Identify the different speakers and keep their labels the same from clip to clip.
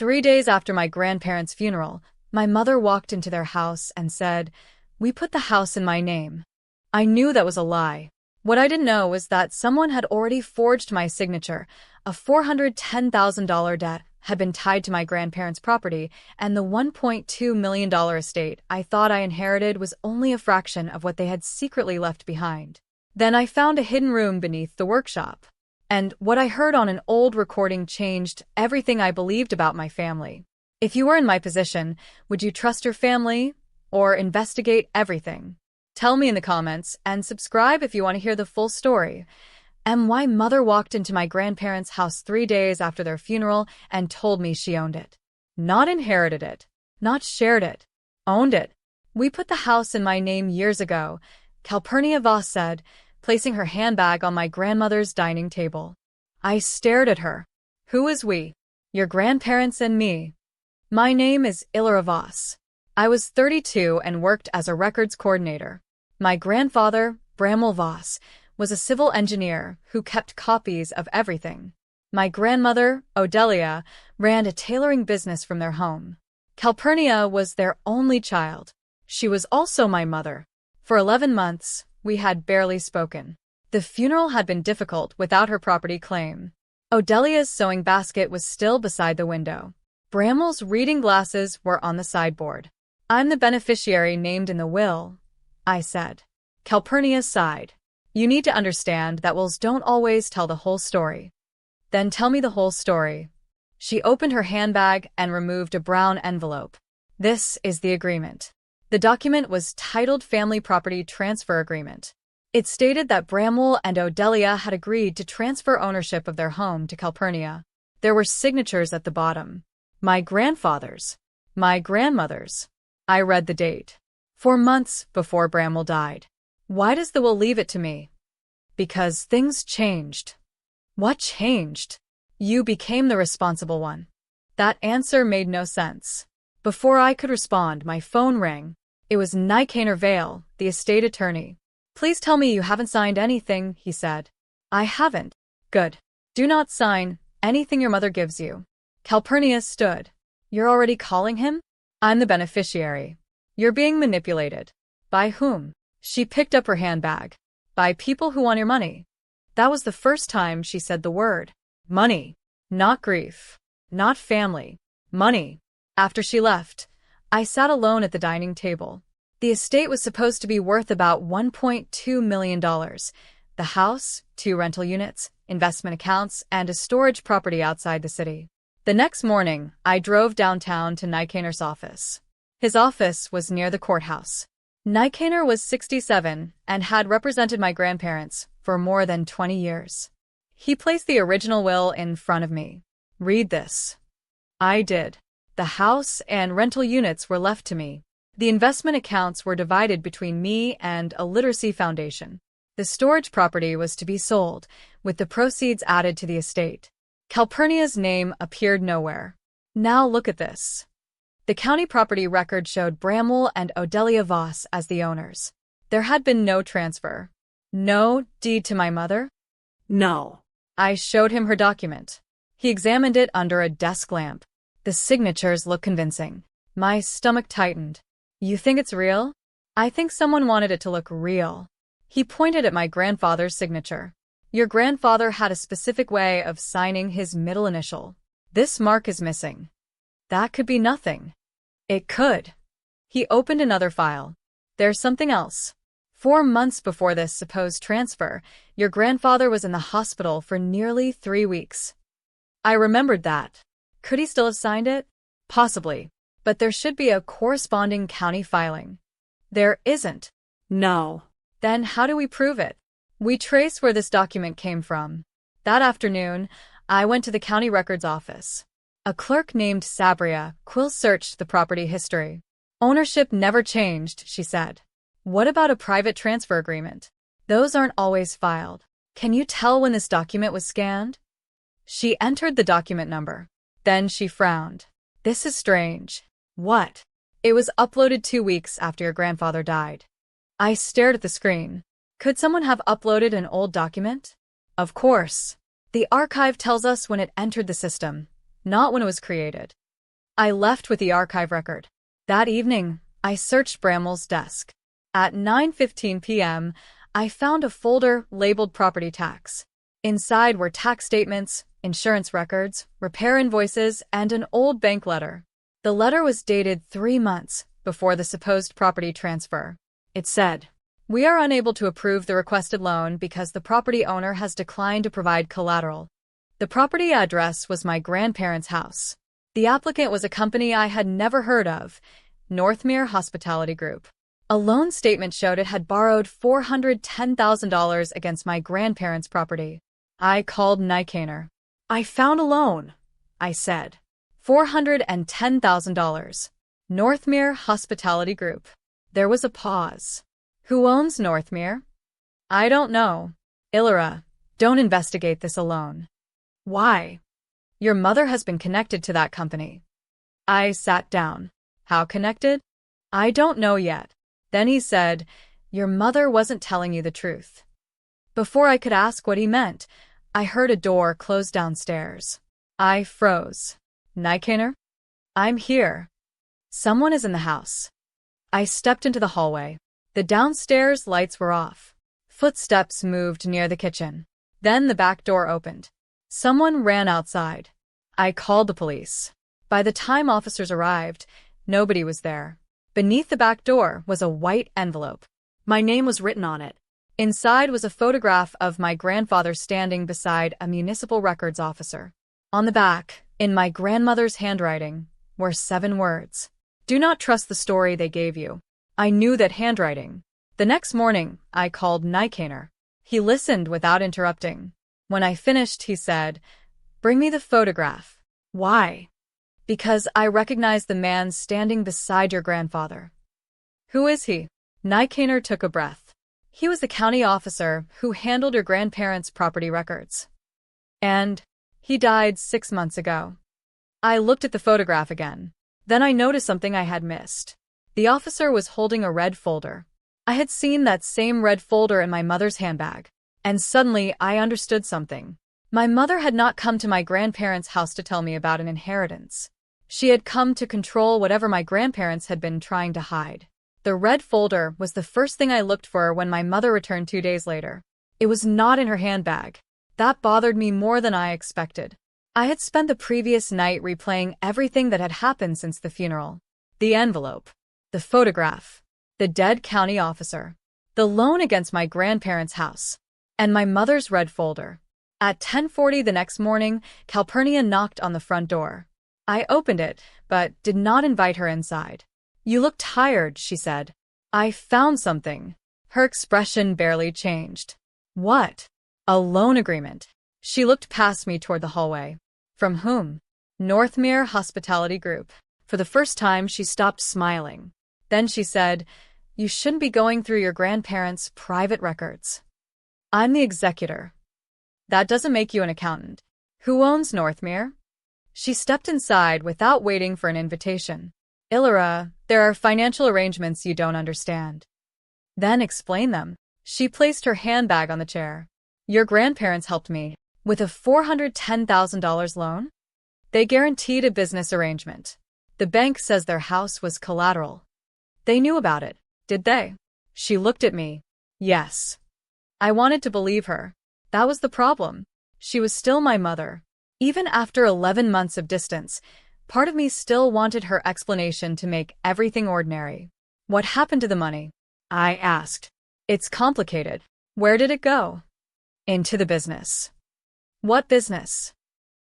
Speaker 1: 3 days after my grandparents' funeral, my mother walked into their house and said, "We put the house in my name." I knew that was a lie. What I didn't know was that someone had already forged my signature. A $410,000 debt had been tied to my grandparents' property, and the $1.2 million estate I thought I inherited was only a fraction of what they had secretly left behind. Then I found a hidden room beneath the workshop. And what I heard on an old recording changed everything I believed about my family. If you were in my position, would you trust your family or investigate everything? Tell me in the comments and subscribe if you want to hear the full story. And why mother walked into my grandparents' house 3 days after their funeral and told me she owned it. Not inherited it, not shared it, owned it. "We put the house in my name years ago," Calpurnia Voss said, placing her handbag on my grandmother's dining table. I stared at her. "Who is we?" "Your grandparents and me. My name is Ilera Voss. I was 32 and worked as a records coordinator. My grandfather, Bramwell Voss, was a civil engineer who kept copies of everything. My grandmother, Odelia, ran a tailoring business from their home. Calpurnia was their only child. She was also my mother. For 11 months, we had barely spoken. The funeral had been difficult without her property claim. Odelia's sewing basket was still beside the window. Bramwell's reading glasses were on the sideboard. "I'm the beneficiary named in the will," I said. Calpurnia sighed. "You need to understand that wills don't always tell the whole story." "Then tell me the whole story." She opened her handbag and removed a brown envelope. "This is the agreement." The document was titled Family Property Transfer Agreement. It stated that Bramwell and Odelia had agreed to transfer ownership of their home to Calpurnia. There were signatures at the bottom. My grandfather's. My grandmother's. I read the date. 4 months before Bramwell died. "Why does the will leave it to me?" "Because things changed." "What changed?" "You became the responsible one." That answer made no sense. Before I could respond, my phone rang. It was Nykaner Vale, the estate attorney. "Please tell me you haven't signed anything," he said. "I haven't." "Good. Do not sign anything your mother gives you." Calpurnia stood. "You're already calling him?" "I'm the beneficiary." "You're being manipulated." "By whom?" She picked up her handbag. "By people who want your money." That was the first time she said the word. Money. Not grief. Not family. Money. After she left, I sat alone at the dining table. The estate was supposed to be worth about $1.2 million. The house, 2 rental units, investment accounts, and a storage property outside the city. The next morning, I drove downtown to Nykaner's office. His office was near the courthouse. Nykaner was 67 and had represented my grandparents for more than 20 years. He placed the original will in front of me. "Read this." I did. The house and rental units were left to me. The investment accounts were divided between me and a literacy foundation. The storage property was to be sold, with the proceeds added to the estate. Calpurnia's name appeared nowhere. Now look at this. The county property record showed Bramwell and Odelia Voss as the owners. There had been no transfer. No deed to my mother?
Speaker 2: No.
Speaker 1: I showed him her document. He examined it under a desk lamp. The signatures look convincing. My stomach tightened. "You think it's real?" "I think someone wanted it to look real." He pointed at my grandfather's signature. "Your grandfather had a specific way of signing his middle initial. This mark is missing." "That could be nothing." "It could." He opened another file. "There's something else. 4 months before this supposed transfer, your grandfather was in the hospital for nearly 3 weeks." I remembered that. Could he still have signed it? Possibly. But there should be a corresponding county filing. There isn't.
Speaker 2: No.
Speaker 1: Then how do we prove it? We trace where this document came from. That afternoon, I went to the county records office. A clerk named Sabria Quill searched the property history. "Ownership never changed," she said. "What about a private transfer agreement? Those aren't always filed. Can you tell when this document was scanned?" She entered the document number. Then she frowned. "This is strange." "What?" "It was uploaded 2 weeks after your grandfather died." I stared at the screen. Could someone have uploaded an old document? Of course. The archive tells us when it entered the system, not when it was created. I left with the archive record. That evening, I searched Bramwell's desk. At 9:15 p.m., I found a folder labeled property tax. Inside were tax statements, insurance records, repair invoices, and an old bank letter. The letter was dated 3 months before the supposed property transfer. It said, "We are unable to approve the requested loan because the property owner has declined to provide collateral." The property address was my grandparents' house. The applicant was a company I had never heard of, Northmere Hospitality Group. A loan statement showed it had borrowed $410,000 against my grandparents' property. I called Nykaner.
Speaker 2: I found a loan, I said.
Speaker 1: $410,000. Northmere Hospitality Group. There was a pause. Who owns Northmere? I don't know. Illyra, don't investigate this alone.
Speaker 2: Why?
Speaker 1: Your mother has been connected to that company. I sat down. How connected? I don't know yet. Then he said, "Your mother wasn't telling you the truth." Before I could ask what he meant, I heard a door close downstairs. I froze. Nykaner? I'm here. Someone is in the house. I stepped into the hallway. The downstairs lights were off. Footsteps moved near the kitchen. Then the back door opened. Someone ran outside. I called the police. By the time officers arrived, nobody was there. Beneath the back door was a white envelope.
Speaker 2: My name was written on it.
Speaker 1: Inside was a photograph of my grandfather standing beside a municipal records officer. On the back, in my grandmother's handwriting, were 7 words. "Do not trust the story they gave you." I knew that handwriting. The next morning, I called Nykaner. He listened without interrupting. When I finished, he said, "Bring me the photograph."
Speaker 2: Why?
Speaker 1: Because I recognized the man standing beside your grandfather. Who is he? Nykaner took a breath. He was the county officer who handled your grandparents' property records. And he died 6 months ago. I looked at the photograph again. Then I noticed something I had missed. The officer was holding a red folder. I had seen that same red folder in my mother's handbag. And suddenly I understood something. My mother had not come to my grandparents' house to tell me about an inheritance. She had come to control whatever my grandparents had been trying to hide. The red folder was the first thing I looked for when my mother returned 2 days later. It was not in her handbag. That bothered me more than I expected. I had spent the previous night replaying everything that had happened since the funeral. The envelope, the photograph, the dead county officer, the loan against my grandparents' house, and my mother's red folder. At 10:40 the next morning, Calpurnia knocked on the front door. I opened it, but did not invite her inside. "You look tired," she said. "I found something." Her expression barely changed. "What?" "A loan agreement." She looked past me toward the hallway. "From whom?" "Northmere Hospitality Group." For the first time, she stopped smiling. Then she said, "You shouldn't be going through your grandparents' private records. I'm the executor." "That doesn't make you an accountant." "Who owns Northmere?" She stepped inside without waiting for an invitation. "Illyra, there are financial arrangements you don't understand." "Then explain them." She placed her handbag on the chair. "Your grandparents helped me with a $410,000 loan. They guaranteed a business arrangement. The bank says their house was collateral. They knew about it, did they?" She looked at me. "Yes." I wanted to believe her. That was the problem. She was still my mother. Even after 11 months of distance, part of me still wanted her explanation to make everything ordinary. "What happened to the money?" I asked. "It's complicated." "Where did it go?" "Into the business." "What business?"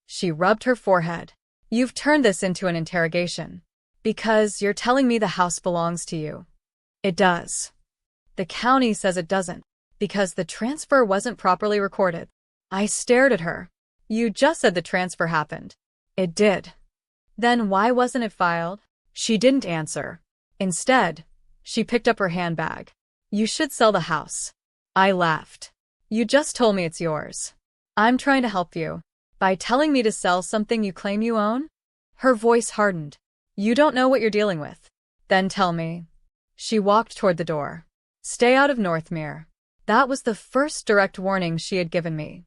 Speaker 1: She rubbed her forehead. "You've turned this into an interrogation. Because you're telling me the house belongs to you." "It does." "The county says it doesn't. Because the transfer wasn't properly recorded." I stared at her. "You just said the transfer happened." "It did." "Then why wasn't it filed?" She didn't answer. Instead, she picked up her handbag. "You should sell the house." I laughed. "You just told me it's yours. I'm trying to help you. By telling me to sell something you claim you own?" Her voice hardened. "You don't know what you're dealing with." "Then tell me." She walked toward the door. "Stay out of Northmere." That was the first direct warning she had given me.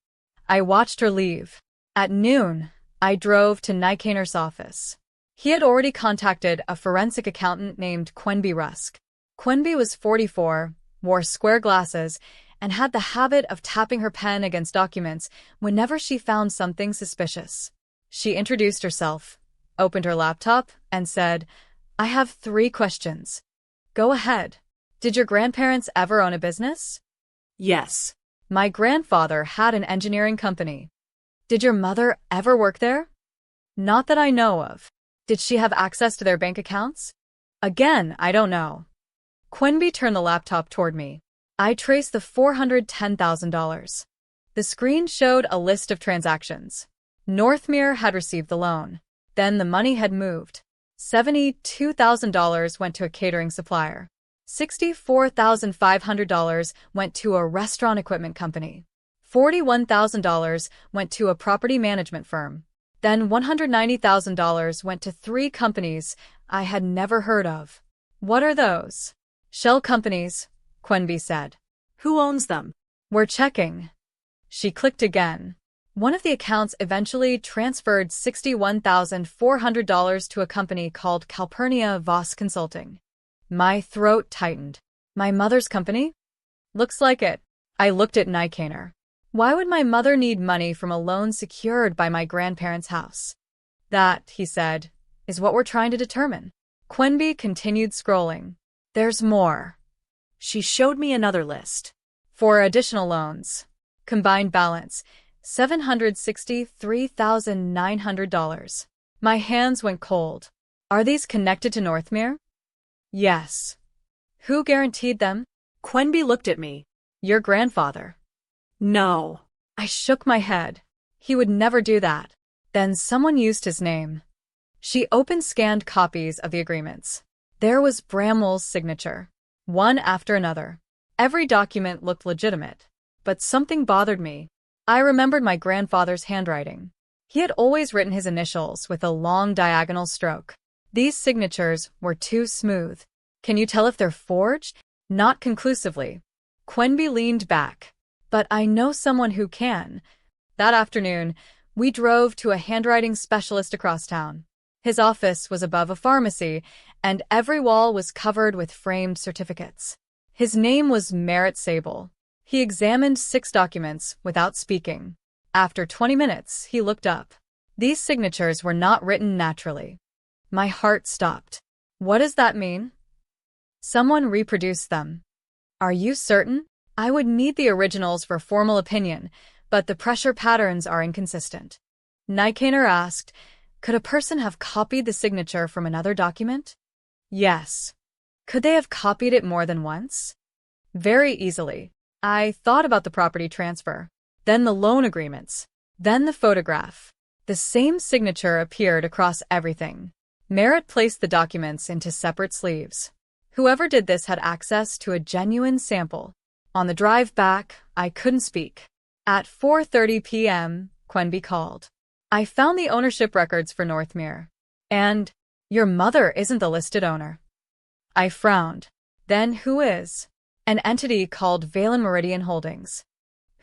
Speaker 1: I watched her leave. At noon, I drove to Nykaner's office. He had already contacted a forensic accountant named Quenby Rusk. Quenby was 44, wore square glasses, and had the habit of tapping her pen against documents whenever she found something suspicious. She introduced herself, opened her laptop, and said, "I have 3 questions." "Go ahead." "Did your grandparents ever own a business?"
Speaker 2: Yes.
Speaker 1: "My grandfather had an engineering company." "Did your mother ever work there?" "Not that I know of." "Did she have access to their bank accounts?" "Again, I don't know." Quenby turned the laptop toward me. I traced the $410,000. The screen showed a list of transactions. Northmere had received the loan. Then the money had moved. $72,000 went to a catering supplier. $64,500 went to a restaurant equipment company. $41,000 went to a property management firm. Then $190,000 went to 3 companies I had never heard of. "What are those?" "Shell companies," Quenby said.
Speaker 2: Who owns them?
Speaker 1: "We're checking." She clicked again. One of the accounts eventually transferred $61,400 to a company called Calpurnia Voss Consulting. My throat tightened. My mother's company? Looks like it. I looked at Nikaner. Why would my mother need money from a loan secured by my grandparents' house? "That," he said, "is what we're trying to determine." Quenby continued scrolling. "There's more."
Speaker 2: She showed me another list.
Speaker 1: 4 additional loans. Combined balance, $763,900. My hands went cold. "Are these connected to Northmere?" "Yes." "Who guaranteed them?"
Speaker 2: Quenby looked at me.
Speaker 1: "Your grandfather."
Speaker 2: No.
Speaker 1: I shook my head. He would never do that. Then someone used his name. She opened scanned copies of the agreements. There was Bramwell's signature. One after another. Every document looked legitimate. But something bothered me. I remembered my grandfather's handwriting. He had always written his initials with a long diagonal stroke. These signatures were too smooth. "Can you tell if they're forged?" "Not conclusively." Quenby leaned back. "But I know someone who can." That afternoon, we drove to a handwriting specialist across town. His office was above a pharmacy, and every wall was covered with framed certificates. His name was Merritt Sable. He examined 6 documents without speaking. After 20 minutes, he looked up. These signatures were not written naturally. My heart stopped. "What does that mean?" "Someone reproduced them." "Are you certain?" "I would need the originals for formal opinion, but the pressure patterns are inconsistent." Nikaner asked, "Could a person have copied the signature from another document?" "Yes." "Could they have copied it more than once?" "Very easily." I thought about the property transfer, then the loan agreements, then the photograph. The same signature appeared across everything. Merritt placed the documents into separate sleeves. Whoever did this had access to a genuine sample. On the drive back, I couldn't speak. At 4:30 p.m., Quenby called. "I found the ownership records for Northmere. And your mother isn't the listed owner." I frowned. "Then who is?" "An entity called Valen Meridian Holdings."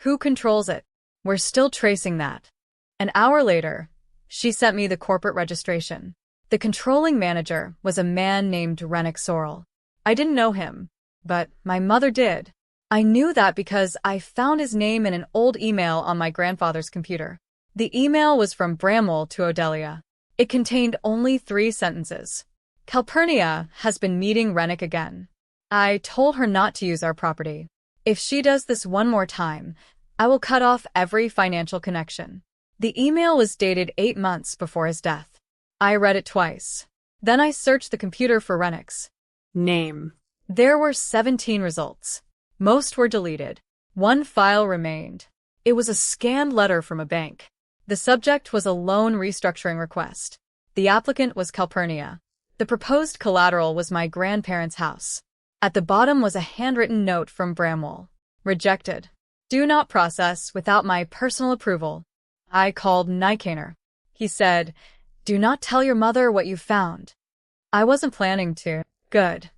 Speaker 1: "Who controls it?" "We're still tracing that." An hour later, she sent me the corporate registration. The controlling manager was a man named Rennick Sorrell. I didn't know him, but my mother did. I knew that because I found his name in an old email on my grandfather's computer. The email was from Bramwell to Odelia. It contained only 3 sentences. "Calpurnia has been meeting Rennick again. I told her not to use our property. If she does this one more time, I will cut off every financial connection." The email was dated 8 months before his death. I read it twice. Then I searched the computer for Rennick's
Speaker 2: name.
Speaker 1: There were 17 results. Most were deleted. 1 file remained. It was a scanned letter from a bank. The subject was a loan restructuring request. The applicant was Calpurnia. The proposed collateral was my grandparents' house. At the bottom was a handwritten note from Bramwell. "Rejected. Do not process without my personal approval." I called Nikaner. He said, "Do not tell your mother what you found." I wasn't planning to. Good.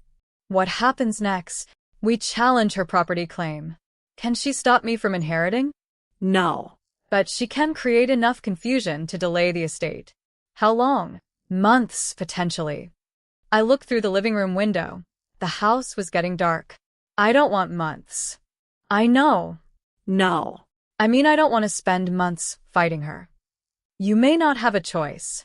Speaker 1: What happens next? We challenge her property claim. Can she stop me from inheriting?
Speaker 2: No.
Speaker 1: But she can create enough confusion to delay the estate. How long? Months, potentially. I looked through the living room window. The house was getting dark. I don't want months. I know.
Speaker 2: No.
Speaker 1: I mean, I don't want to spend months fighting her. You may not have a choice.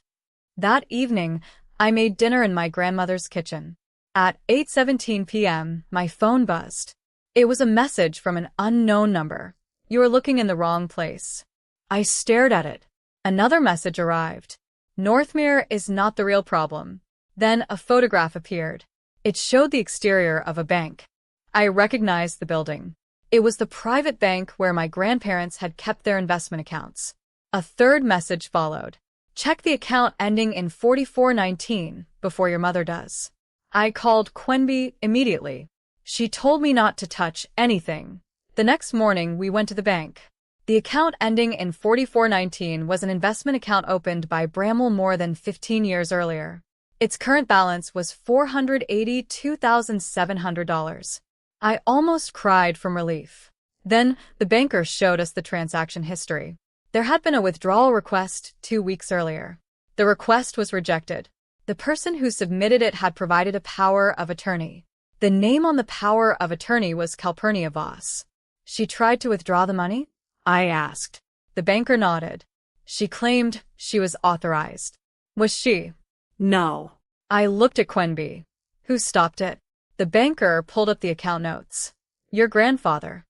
Speaker 1: That evening, I made dinner in my grandmother's kitchen. At 8:17 p.m., my phone buzzed. It was a message from an unknown number. You are looking in the wrong place. I stared at it. Another message arrived. Northmere is not the real problem. Then a photograph appeared. It showed the exterior of a bank. I recognized the building. It was the private bank where my grandparents had kept their investment accounts. A third message followed. Check the account ending in 4419 before your mother does. I called Quenby immediately. She told me not to touch anything. The next morning, we went to the bank. The account ending in 4419 was an investment account opened by Bramwell more than 15 years earlier. Its current balance was $482,700. I almost cried from relief. Then, the banker showed us the transaction history. There had been a withdrawal request 2 weeks earlier. The request was rejected. The person who submitted it had provided a power of attorney. The name on the power of attorney was Calpurnia Voss. She tried to withdraw the money? I asked. The banker nodded. She claimed she was authorized. Was she?
Speaker 2: No.
Speaker 1: I looked at Quenby. Who stopped it? The banker pulled up the account notes. Your grandfather.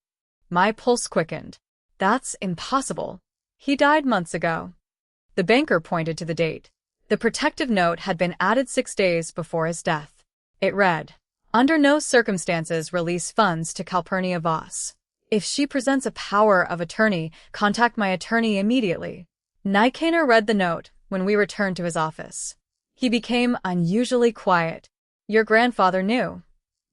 Speaker 1: My pulse quickened. That's impossible. He died months ago. The banker pointed to the date. The protective note had been added 6 days before his death. It read, under no circumstances release funds to Calpurnia Voss. If she presents a power of attorney, contact my attorney immediately. Nykaner read the note when we returned to his office. He became unusually quiet. Your grandfather knew.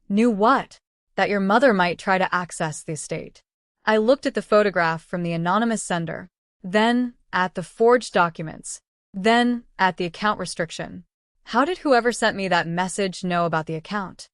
Speaker 1: Knew what? That your mother might try to access the estate. I looked at the photograph from the anonymous sender, then at the forged documents, then at the account restriction. How did whoever sent me that message know about the account?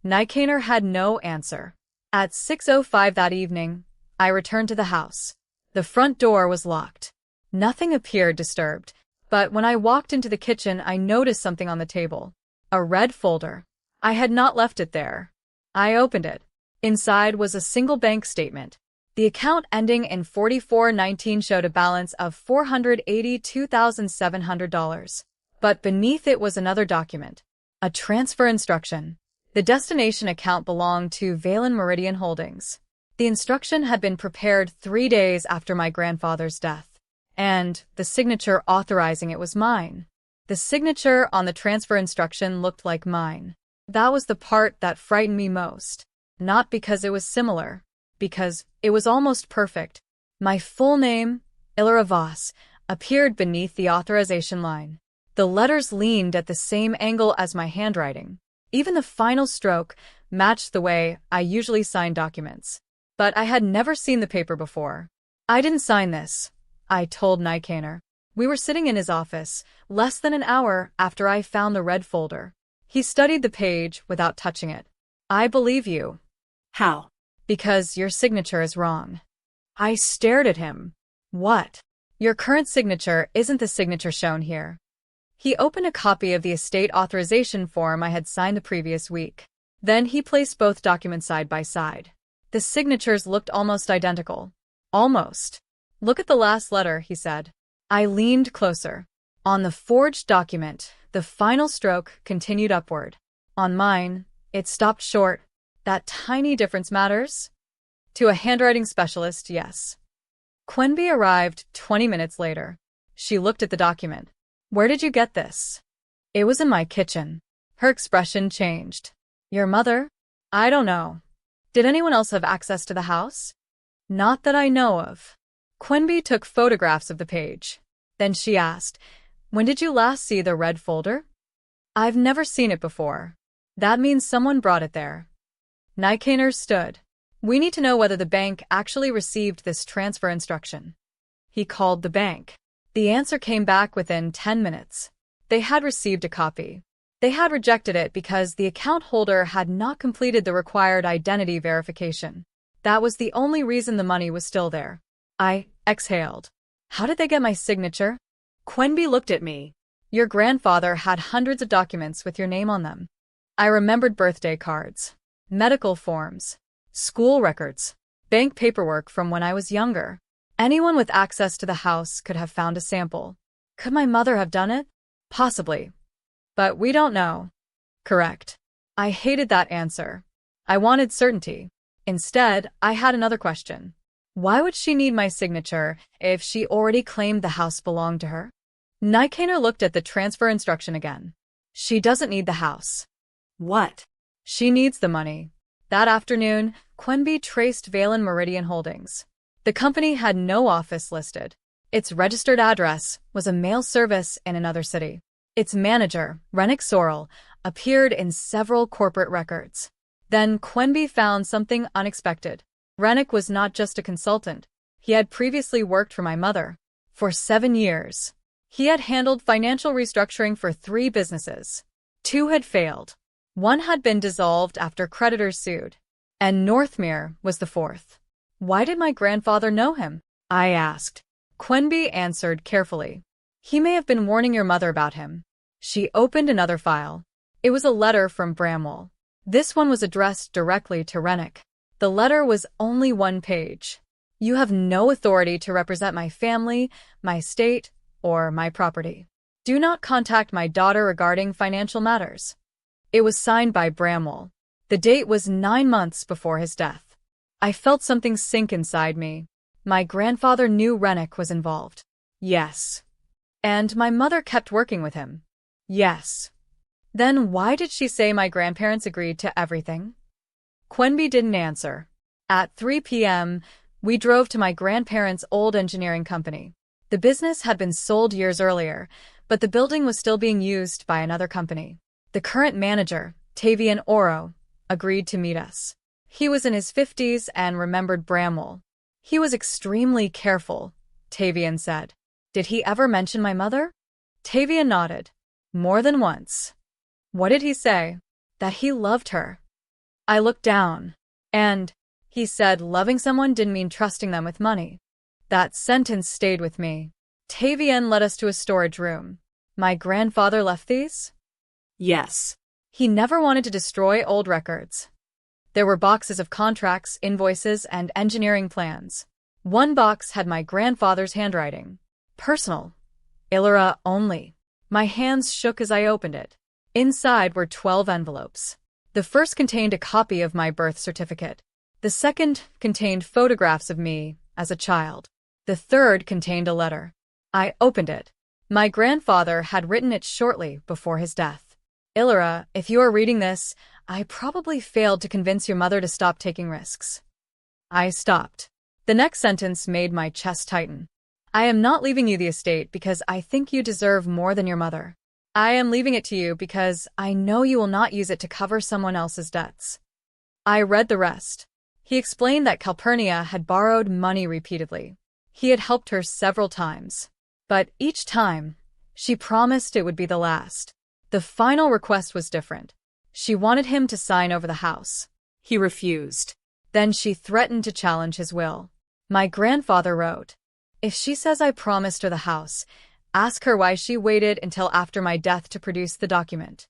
Speaker 1: Nykaner had no answer. At 6:05 that evening, I returned to the house. The front door was locked. Nothing appeared disturbed, but when I walked into the kitchen, I noticed something on the table. A red folder. I had not left it there. I opened it. Inside was a single bank statement. The account ending in 4419 showed a balance of $482,700. But beneath it was another document. A transfer instruction. The destination account belonged to Valen Meridian Holdings. The instruction had been prepared 3 days after my grandfather's death, and the signature authorizing it was mine. The signature on the transfer instruction looked like mine. That was the part that frightened me most. Not because it was similar, because it was almost perfect. My full name, Illyra Voss, appeared beneath the authorization line. The letters leaned at the same angle as my handwriting. Even the final stroke matched the way I usually sign documents. But I had never seen the paper before. I didn't sign this, I told Nykaner. We were sitting in his office, less than an hour after I found the red folder. He studied the page without touching it. I believe you.
Speaker 2: How?
Speaker 1: Because your signature is wrong. I stared at him. What? Your current signature isn't the signature shown here. He opened a copy of the estate authorization form I had signed the previous week. Then he placed both documents side by side. The signatures looked almost identical. Almost. Look at the last letter, he said. I leaned closer. On the forged document, the final stroke continued upward. On mine, it stopped short. That tiny difference matters? To a handwriting specialist, yes. Quenby arrived 20 minutes later. She looked at the document. Where did you get this? It was in my kitchen. Her expression changed. Your mother? I don't know. Did anyone else have access to the house? Not that I know of. Quenby took photographs of the page. Then she asked, when did you last see the red folder? I've never seen it before. That means someone brought it there. Nykaner stood. We need to know whether the bank actually received this transfer instruction. He called the bank. The answer came back within 10 minutes. They had received a copy. They had rejected it because the account holder had not completed the required identity verification. That was the only reason the money was still there. I exhaled. How did they get my signature?
Speaker 2: Quenby looked at me.
Speaker 1: Your grandfather had hundreds of documents with your name on them. I remembered birthday cards, medical forms, school records, bank paperwork from when I was younger. Anyone with access to the house could have found a sample. Could my mother have done it? Possibly. But we don't know. Correct. I hated that answer. I wanted certainty. Instead, I had another question. Why would she need my signature if she already claimed the house belonged to her? Nykaner looked at the transfer instruction again. She doesn't need the house.
Speaker 2: What?
Speaker 1: She needs the money. That afternoon, Quenby traced Valen Meridian Holdings. The company had no office listed. Its registered address was a mail service in another city. Its manager, Rennick Sorrell, appeared in several corporate records. Then Quenby found something unexpected. Rennick was not just a consultant. He had previously worked for my mother. For 7 years. He had handled financial restructuring for 3 businesses. 2 had failed. 1 had been dissolved after creditors sued. And Northmere was the 4th. Why did my grandfather know him? I asked. Quenby answered carefully. He may have been warning your mother about him. She opened another file. It was a letter from Bramwell. This one was addressed directly to Rennick. The letter was only 1 page. You have no authority to represent my family, my estate, or my property. Do not contact my daughter regarding financial matters. It was signed by Bramwell. The date was 9 months before his death. I felt something sink inside me. My grandfather knew Rennick was involved. Yes. And my mother kept working with him. Yes. Then why did she say my grandparents agreed to everything? Quenby didn't answer. At 3 p.m., we drove to my grandparents' old engineering company. The business had been sold years earlier, but the building was still being used by another company. The current manager, Tavian Oro, agreed to meet us. He was in his 50s and remembered Bramwell. He was extremely careful, Tavian said. Did he ever mention my mother? Tavian nodded. More than once. What did he say? That he loved her. I looked down. And he said loving someone didn't mean trusting them with money. That sentence stayed with me. Tavian led us to a storage room. My grandfather left these?
Speaker 2: Yes.
Speaker 1: He never wanted to destroy old records. There were boxes of contracts, invoices, and engineering plans. 1 box had my grandfather's handwriting. Personal. Illyra only. My hands shook as I opened it. Inside were 12 envelopes. The first contained a copy of my birth certificate. The second contained photographs of me as a child. The third contained a letter. I opened it. My grandfather had written it shortly before his death. Illyra, if you are reading this, I probably failed to convince your mother to stop taking risks. I stopped. The next sentence made my chest tighten. I am not leaving you the estate because I think you deserve more than your mother. I am leaving it to you because I know you will not use it to cover someone else's debts. I read the rest. He explained that Calpurnia had borrowed money repeatedly. He had helped her several times. But each time, she promised it would be the last. The final request was different. She wanted him to sign over the house.
Speaker 2: He refused.
Speaker 1: Then she threatened to challenge his will. My grandfather wrote, "If she says I promised her the house, ask her why she waited until after my death to produce the document."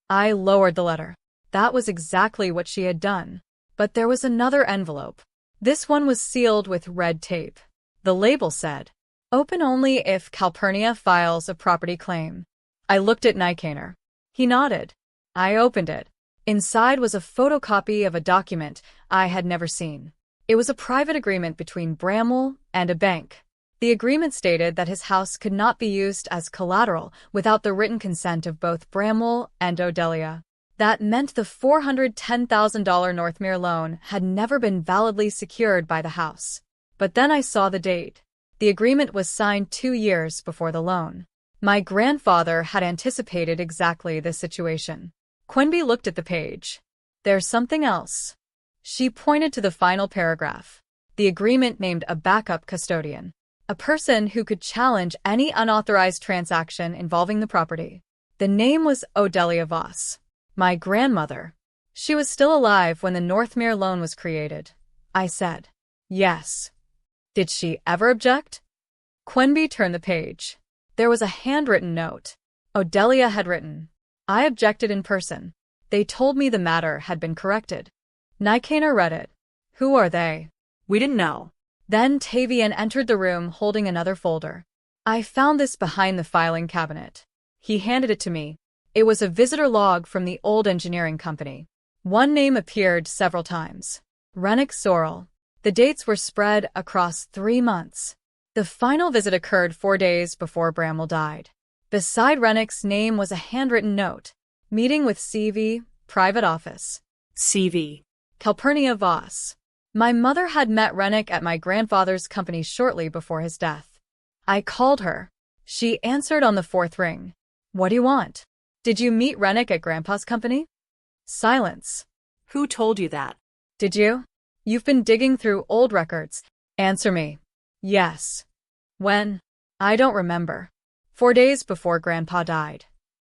Speaker 1: I lowered the letter. That was exactly what she had done. But there was another envelope. This one was sealed with red tape. The label said, "Open only if Calpurnia files a property claim." I looked at Nykaner. He nodded. I opened it. Inside was a photocopy of a document I had never seen. It was a private agreement between Bramwell and a bank. The agreement stated that his house could not be used as collateral without the written consent of both Bramwell and Odelia. That meant the $410,000 Northmere loan had never been validly secured by the house. But then I saw the date. The agreement was signed 2 years before the loan. My grandfather had anticipated exactly this situation. Quenby looked at the page. There's something else. She pointed to the final paragraph. The agreement named a backup custodian, a person who could challenge any unauthorized transaction involving the property. The name was Odelia Voss. My grandmother. She was still alive when the Northmere loan was created. I said, "Yes." Did she ever object? Quenby turned the page. There was a handwritten note. Odelia had written. I objected in person. They told me the matter had been corrected. Nicanor read it. Who are they?
Speaker 2: We didn't know.
Speaker 1: Then Tavian entered the room holding another folder. I found this behind the filing cabinet. He handed it to me. It was a visitor log from the old engineering company. One name appeared several times. Renick Sorrell. The dates were spread across 3 months. The final visit occurred 4 days before Bramwell died. Beside Rennick's name was a handwritten note. Meeting with CV, private office.
Speaker 2: CV.
Speaker 1: Calpurnia Voss. My mother had met Rennick at my grandfather's company shortly before his death. I called her. She answered on the 4th ring. What do you want? Did you meet Rennick at Grandpa's company? Silence.
Speaker 2: Who told you that?
Speaker 1: Did you? You've been digging through old records. Answer me. Yes. When? I don't remember. 4 days before Grandpa died.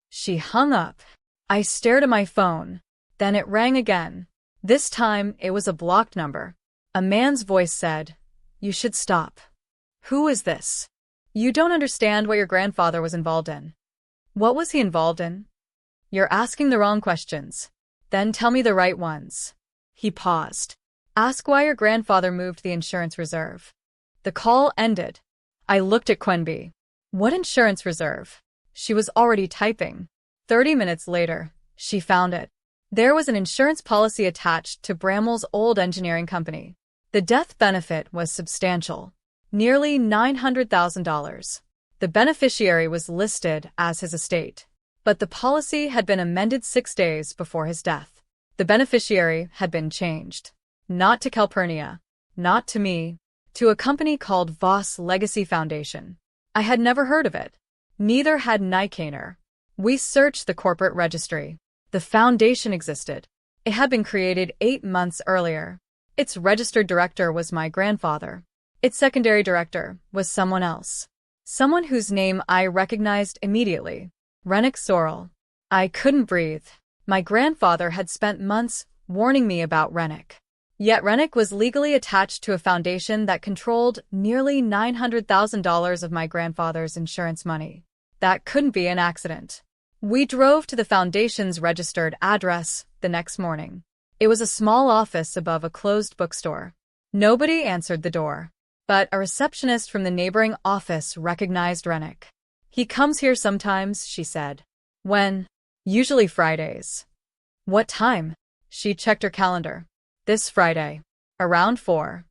Speaker 1: She hung up. I stared at my phone. Then it rang again. This time, it was a blocked number. A man's voice said, You should stop. Who is this? You don't understand what your grandfather was involved in. What was he involved in? You're asking the wrong questions. Then tell me the right ones. He paused. Ask why your grandfather moved the insurance reserve. The call ended. I looked at Quenby. What insurance reserve? She was already typing. 30 minutes later, she found it. There was an insurance policy attached to Bramwell's old engineering company. The death benefit was substantial, nearly $900,000. The beneficiary was listed as his estate, but the policy had been amended 6 days before his death. The beneficiary had been changed. Not to Calpurnia, not to me, to a company called Voss Legacy Foundation. I had never heard of it. Neither had Nicanor. We searched the corporate registry. The foundation existed. It had been created 8 months earlier. Its registered director was my grandfather. Its secondary director was someone else. Someone whose name I recognized immediately. Renick Sorrell. I couldn't breathe. My grandfather had spent months warning me about Rennick. Yet Rennick was legally attached to a foundation that controlled nearly $900,000 of my grandfather's insurance money. That couldn't be an accident. We drove to the foundation's registered address the next morning. It was a small office above a closed bookstore. Nobody answered the door, but a receptionist from the neighboring office recognized Rennick. He comes here sometimes, she said. When? Usually Fridays. What time? She checked her calendar. This Friday. Around 4.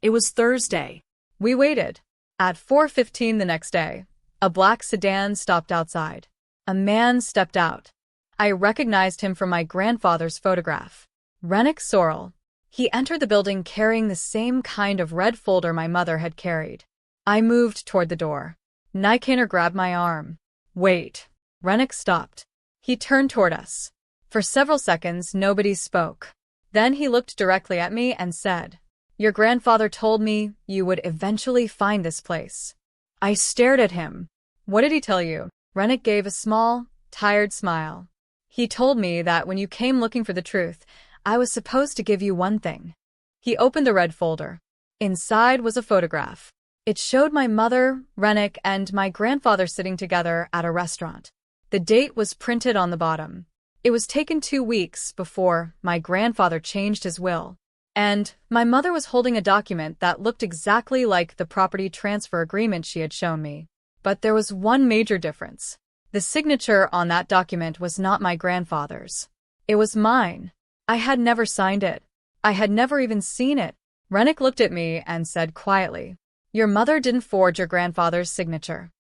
Speaker 2: It was Thursday.
Speaker 1: We waited. At 4:15 the next day, a black sedan stopped outside. A man stepped out. I recognized him from my grandfather's photograph. Renick Sorrell. He entered the building carrying the same kind of red folder my mother had carried. I moved toward the door. Nicanor grabbed my arm. Wait. Rennick stopped. He turned toward us. For several seconds, nobody spoke. Then he looked directly at me and said, Your grandfather told me you would eventually find this place. I stared at him. What did he tell you? Rennick gave a small, tired smile. He told me that when you came looking for the truth, I was supposed to give you one thing. He opened the red folder. Inside was a photograph. It showed my mother, Rennick, and my grandfather sitting together at a restaurant. The date was printed on the bottom. It was taken 2 weeks before my grandfather changed his will. And my mother was holding a document that looked exactly like the property transfer agreement she had shown me. But there was one major difference. The signature on that document was not my grandfather's. It was mine. I had never signed it. I had never even seen it. Rennick looked at me and said quietly, Your mother didn't forge your grandfather's signature.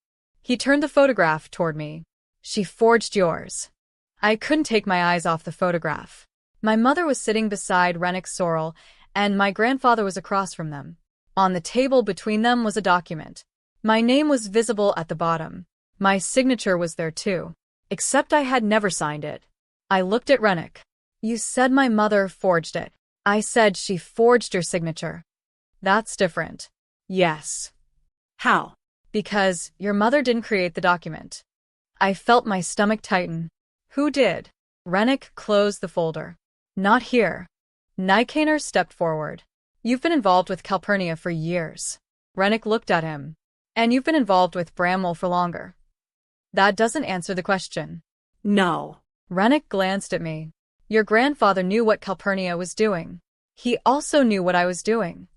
Speaker 1: He turned the photograph toward me. She forged yours. I couldn't take my eyes off the photograph. My mother was sitting beside Renick Sorrell, and my grandfather was across from them. On the table between them was a document. My name was visible at the bottom. My signature was there too, except I had never signed it. I looked at Rennick. You said my mother forged it. I said she forged your signature. That's different. Yes.
Speaker 2: How?
Speaker 1: Because your mother didn't create the document. I felt my stomach tighten. Who did? Rennick closed the folder. Not here. Nicanor stepped forward. You've been involved with Calpurnia for years. Rennick looked at him. And you've been involved with Bramwell for longer. That doesn't answer the question.
Speaker 2: No.
Speaker 1: Rennick glanced at me. Your grandfather knew what Calpurnia was doing. He also knew what I was doing.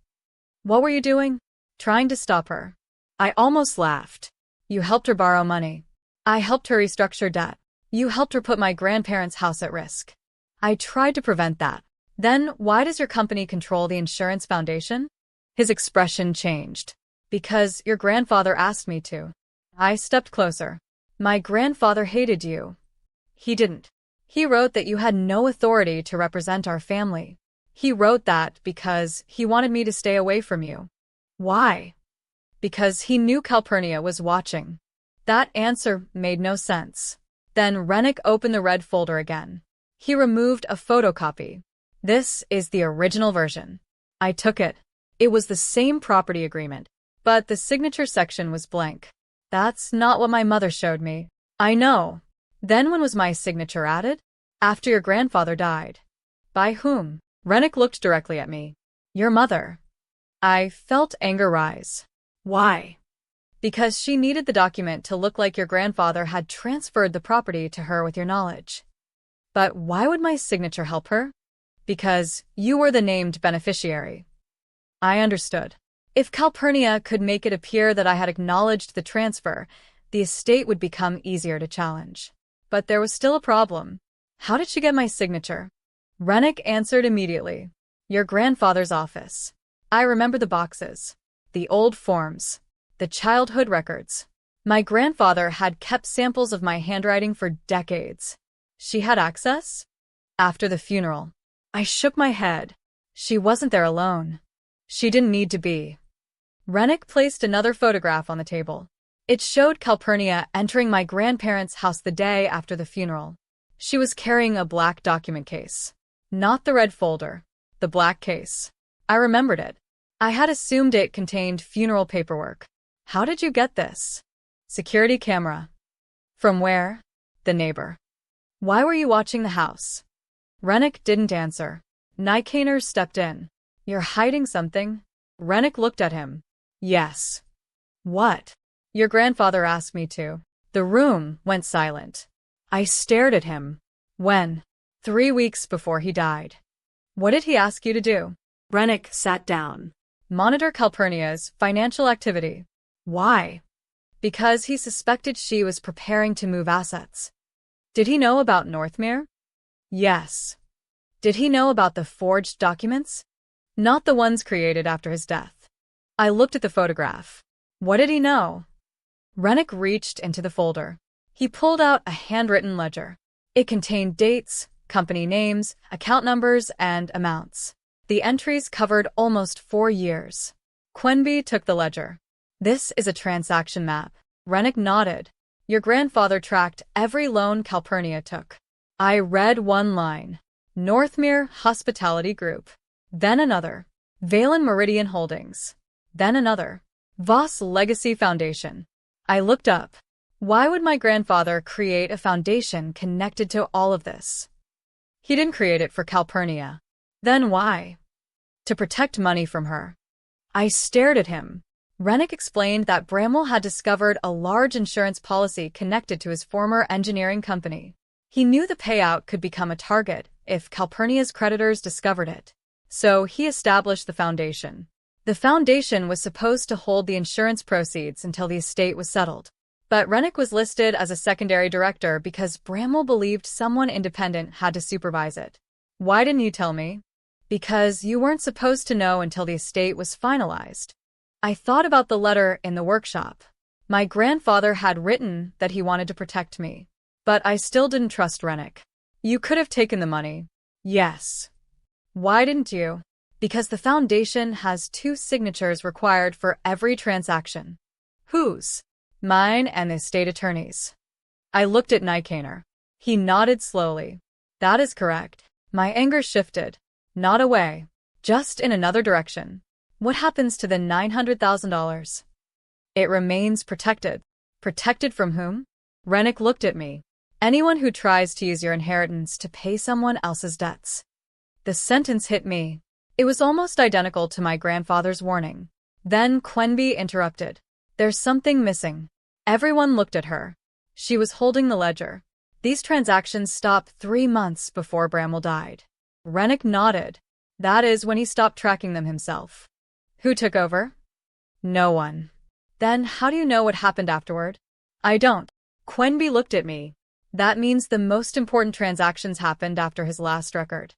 Speaker 1: What were you doing? Trying to stop her. I almost laughed. You helped her borrow money. I helped her restructure debt. You helped her put my grandparents' house at risk. I tried to prevent that. Then why does your company control the insurance foundation? His expression changed. Because your grandfather asked me to. I stepped closer. My grandfather hated you. He didn't. He wrote that you had no authority to represent our family. He wrote that because he wanted me to stay away from you. Why? Because he knew Calpurnia was watching. That answer made no sense. Then Rennick opened the red folder again. He removed a photocopy. This is the original version. I took it. It was the same property agreement, but the signature section was blank. That's not what my mother showed me. I know. Then when was my signature added? After your grandfather died. By whom? Rennick looked directly at me. Your mother. I felt anger rise.
Speaker 2: Why?
Speaker 1: Because she needed the document to look like your grandfather had transferred the property to her with your knowledge. But why would my signature help her? Because you were the named beneficiary. I understood. If Calpurnia could make it appear that I had acknowledged the transfer, the estate would become easier to challenge. But there was still a problem. How did she get my signature? Rennick answered immediately. Your grandfather's office. I remember the boxes, the old forms, the childhood records. My grandfather had kept samples of my handwriting for decades. She had access? After the funeral. I shook my head. She wasn't there alone. She didn't need to be. Rennick placed another photograph on the table. It showed Calpurnia entering my grandparents' house the day after the funeral. She was carrying a black document case. Not the red folder, the black case. I remembered it. I had assumed it contained funeral paperwork. How did you get this? Security camera. From where? The neighbor. Why were you watching the house? Rennick didn't answer. Nykaner stepped in. You're hiding something? Rennick looked at him. Yes. What? Your grandfather asked me to. The room went silent. I stared at him. When? 3 weeks before he died. What did he ask you to do?
Speaker 2: Rennick sat down.
Speaker 1: Monitor Calpurnia's financial activity. Why? Because he suspected she was preparing to move assets. Did he know about Northmere? Yes. Did he know about the forged documents? Not the ones created after his death. I looked at the photograph. What did he know? Rennick reached into the folder. He pulled out a handwritten ledger. It contained dates, company names, account numbers, and amounts. The entries covered almost 4 years. Quenby took the ledger. This is a transaction map. Rennick nodded. Your grandfather tracked every loan Calpurnia took. I read one line. Northmere Hospitality Group. Then another. Valen Meridian Holdings. Then another. Voss Legacy Foundation. I looked up. Why would my grandfather create a foundation connected to all of this? He didn't create it for Calpurnia. Then why? To protect money from her. I stared at him. Rennick explained that Bramwell had discovered a large insurance policy connected to his former engineering company. He knew the payout could become a target if Calpurnia's creditors discovered it. So he established the foundation. The foundation was supposed to hold the insurance proceeds until the estate was settled. But Rennick was listed as a secondary director because Bramwell believed someone independent had to supervise it. Why didn't you tell me? Because you weren't supposed to know until the estate was finalized. I thought about the letter in the workshop. My grandfather had written that he wanted to protect me. But I still didn't trust Rennick. You could have taken the money. Yes. Why didn't you? Because the foundation has 2 signatures required for every transaction. Whose? Mine and the estate attorney's. I looked at Nykaner. He nodded slowly. That is correct. My anger shifted. Not away. Just in another direction. What happens to the $900,000? It remains protected. Protected from whom? Rennick looked at me. Anyone who tries to use your inheritance to pay someone else's debts. The sentence hit me. It was almost identical to my grandfather's warning. Then Quenby interrupted. There's something missing. Everyone looked at her. She was holding the ledger. These transactions stopped 3 months before Bramwell died. Rennick nodded. That is when he stopped tracking them himself. Who took over? No one. Then how do you know what happened afterward? I don't. Quenby looked at me. That means the most important transactions happened after his last record.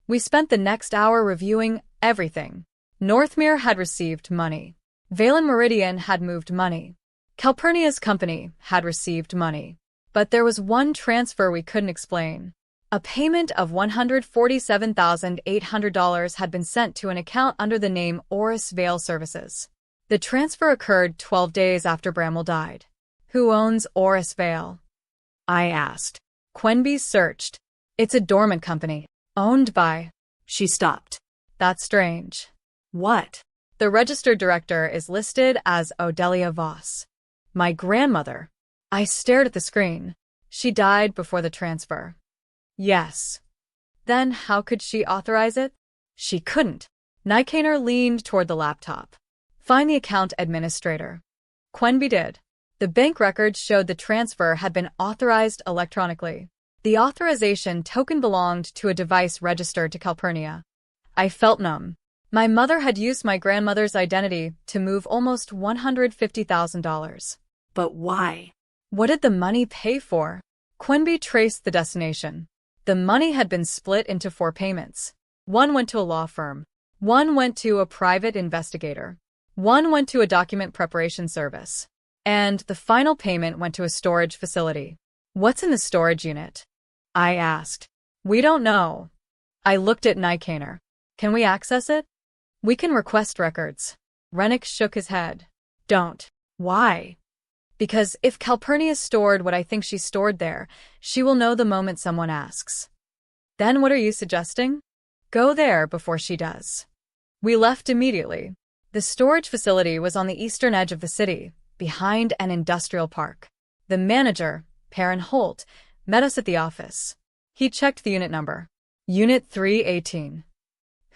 Speaker 1: We spent the next hour reviewing everything. Northmere had received money. Valen Meridian had moved money. Calpurnia's company had received money. But there was one transfer we couldn't explain. A payment of $147,800 had been sent to an account under the name Oris Vale Services. The transfer occurred 12 days after Bramwell died. Who owns Oris Vale? I asked. Quenby searched. It's a dormant company. Owned by...
Speaker 2: She stopped.
Speaker 1: That's strange.
Speaker 2: What?
Speaker 1: The registered director is listed as Odelia Voss. My grandmother. I stared at the screen. She died before the transfer. Yes. Then how could she authorize it? She couldn't. Nykaner leaned toward the laptop. Find the account administrator. Quenby did. The bank records showed the transfer had been authorized electronically. The authorization token belonged to a device registered to Calpurnia. I felt numb. My mother had used my grandmother's identity to move almost $150,000.
Speaker 2: But why?
Speaker 1: What did the money pay for? Quenby traced the destination. The money had been split into 4 payments. 1 went to a law firm. 1 went to a private investigator. 1 went to a document preparation service. And the final payment went to a storage facility. What's in the storage unit? I asked. We don't know. I looked at Nykaner. Can we access it? We can request records. Rennick shook his head. Don't. Why? Because if Calpurnia stored what I think she stored there, she will know the moment someone asks. Then what are you suggesting? Go there before she does. We left immediately. The storage facility was on the eastern edge of the city, behind an industrial park. The manager, Perrin Holt, met us at the office. He checked the unit number. Unit 318.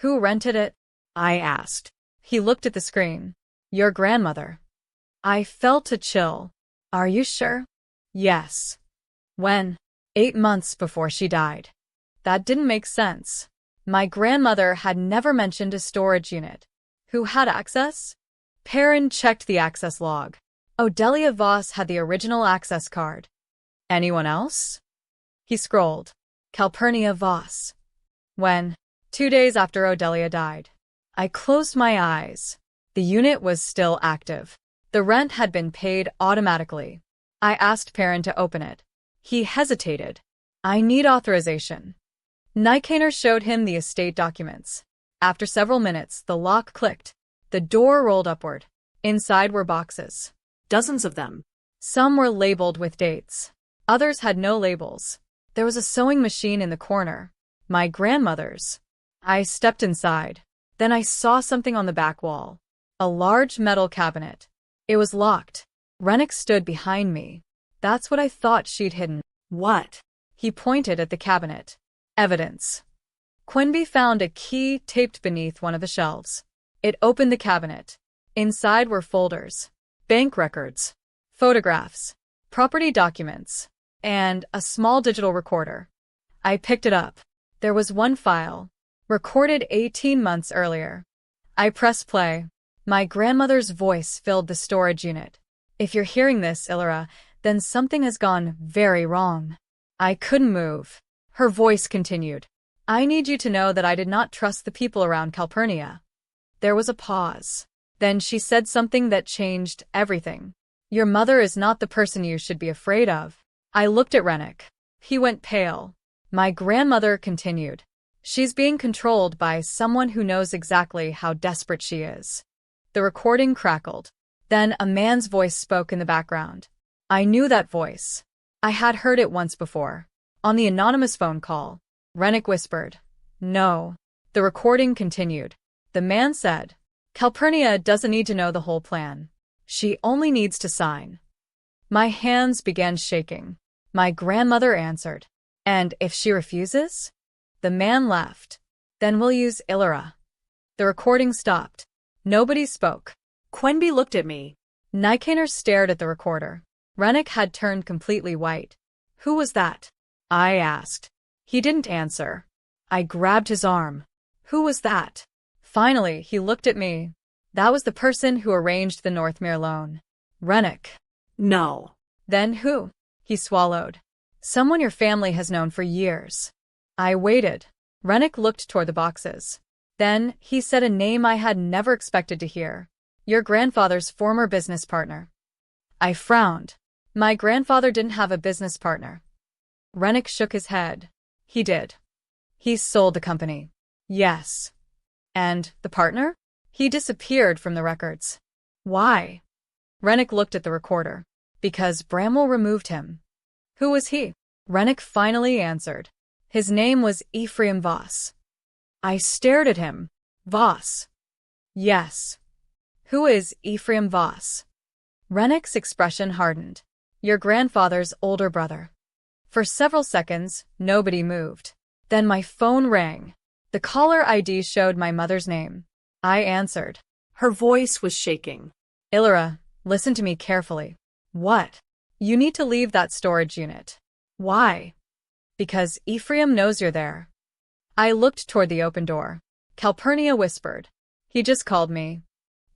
Speaker 1: Who rented it? I asked. He looked at the screen. Your grandmother. I felt a chill. Are you sure? Yes. When? 8 months before she died. That didn't make sense. My grandmother had never mentioned a storage unit. Who had access? Perrin checked the access log. Odelia Voss had the original access card. Anyone else? He scrolled. Calpurnia Voss. When? 2 days after Odelia died. I closed my eyes. The unit was still active. The rent had been paid automatically. I asked Perrin to open it. He hesitated. I need authorization. Nykaner showed him the estate documents. After several minutes, the lock clicked. The door rolled upward. Inside were boxes.
Speaker 2: Dozens of them.
Speaker 1: Some were labeled with dates. Others had no labels. There was a sewing machine in the corner. My grandmother's. I stepped inside. Then I saw something on the back wall. A large metal cabinet. It was locked. Rennick stood behind me. That's what I thought she'd hidden.
Speaker 2: What?
Speaker 1: He pointed at the cabinet. Evidence. Quenby found a key taped beneath one of the shelves. It opened the cabinet. Inside were folders, bank records, photographs, property documents, and a small digital recorder. I picked it up. There was one file, recorded 18 months earlier. I pressed play. My grandmother's voice filled the storage unit. If you're hearing this, Illyra, then something has gone very wrong. I couldn't move. Her voice continued. I need you to know that I did not trust the people around Calpurnia. There was a pause. Then she said something that changed everything. Your mother is not the person you should be afraid of. I looked at Rennick. He went pale. My grandmother continued. She's being controlled by someone who knows exactly how desperate she is. The recording crackled. Then a man's voice spoke in the background. I knew that voice. I had heard it once before. On the anonymous phone call. Rennick whispered. No. The recording continued. The man said, Calpurnia doesn't need to know the whole plan. She only needs to sign. My hands began shaking. My grandmother answered. And if she refuses? The man laughed. Then we'll use Illyra. The recording stopped. Nobody spoke.
Speaker 2: Quenby looked at me.
Speaker 1: Nykaner stared at the recorder. Rennick had turned completely white. "Who was that?" I asked. He didn't answer. I grabbed his arm. "Who was that?" Finally, he looked at me. "That was the person who arranged the Northmere loan." "Rennick."
Speaker 2: No.
Speaker 1: "Then who?" He swallowed. "Someone your family has known for years." I waited. Rennick looked toward the boxes. Then he said a name I had never expected to hear. "Your grandfather's former business partner." I frowned. My grandfather didn't have a business partner. Rennick shook his head. "He did. He sold the company." "Yes." "And the partner?" "He disappeared from the records." "Why?" Rennick looked at the recorder. "Because Bramwell removed him." "Who was he?" Rennick finally answered. "His name was Ephraim Voss." I stared at him. "Voss?" "Yes." "Who is Ephraim Voss?" Rennick's expression hardened. "Your grandfather's older brother." For several seconds, nobody moved. Then my phone rang. The caller ID showed my mother's name. I answered.
Speaker 2: Her voice was shaking.
Speaker 1: "Ilira, listen to me carefully." "What?" "You need to leave that storage unit." "Why?" "Because Ephraim knows you're there." I looked toward the open door. Calpurnia whispered. "He just called me."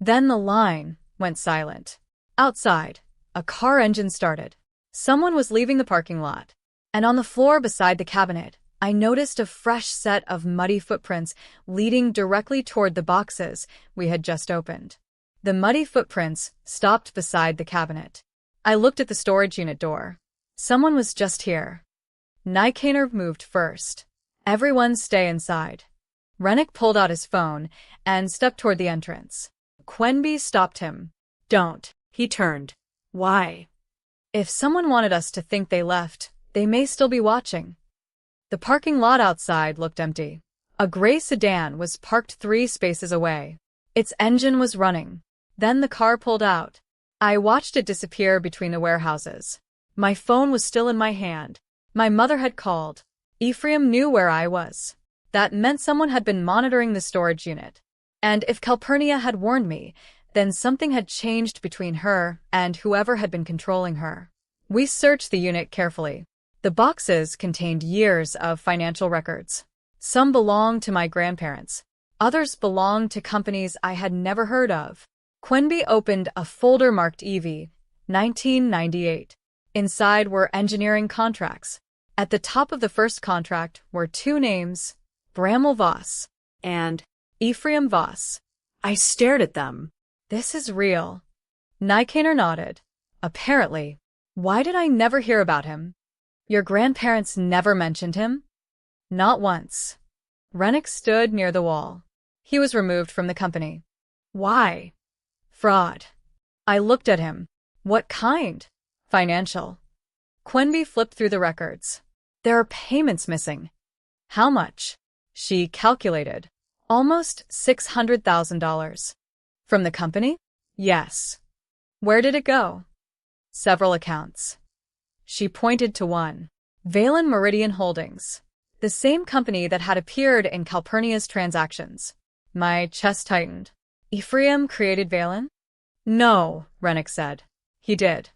Speaker 1: Then the line went silent. Outside, a car engine started. Someone was leaving the parking lot. And on the floor beside the cabinet, I noticed a fresh set of muddy footprints leading directly toward the boxes we had just opened. The muddy footprints stopped beside the cabinet. I looked at the storage unit door. Someone was just here. Nykaner moved first. "Everyone stay inside." Rennick pulled out his phone and stepped toward the entrance. Quenby stopped him. "Don't."
Speaker 2: He turned. "Why?"
Speaker 1: "If someone wanted us to think they left, they may still be watching." The parking lot outside looked empty. A gray sedan was parked 3 spaces away. Its engine was running. Then the car pulled out. I watched it disappear between the warehouses. My phone was still in my hand. My mother had called. Ephraim knew where I was. That meant someone had been monitoring the storage unit. And if Calpurnia had warned me, then something had changed between her and whoever had been controlling her. We searched the unit carefully. The boxes contained years of financial records. Some belonged to my grandparents. Others belonged to companies I had never heard of. Quenby opened a folder marked EV, 1998. Inside were engineering contracts. At the top of the first contract were 2 names, Bramwell Voss
Speaker 2: And
Speaker 1: Ephraim Voss.
Speaker 2: I stared at them.
Speaker 1: "This is real." Nykaner nodded. "Apparently. Why did I never hear about him?" "Your grandparents never mentioned him?" "Not once." Rennick stood near the wall. "He was removed from the company." "Why?" "Fraud." I looked at him. "What kind?" "Financial." Quenby flipped through the records. "There are payments missing." "How much?" She calculated. "Almost $600,000. "From the company?" "Yes." "Where did it go?" "Several accounts." She pointed to one. Valen Meridian Holdings. The same company that had appeared in Calpurnia's transactions. My chest tightened. "Ephraim created Valen?" "No," Rennick said. "He did."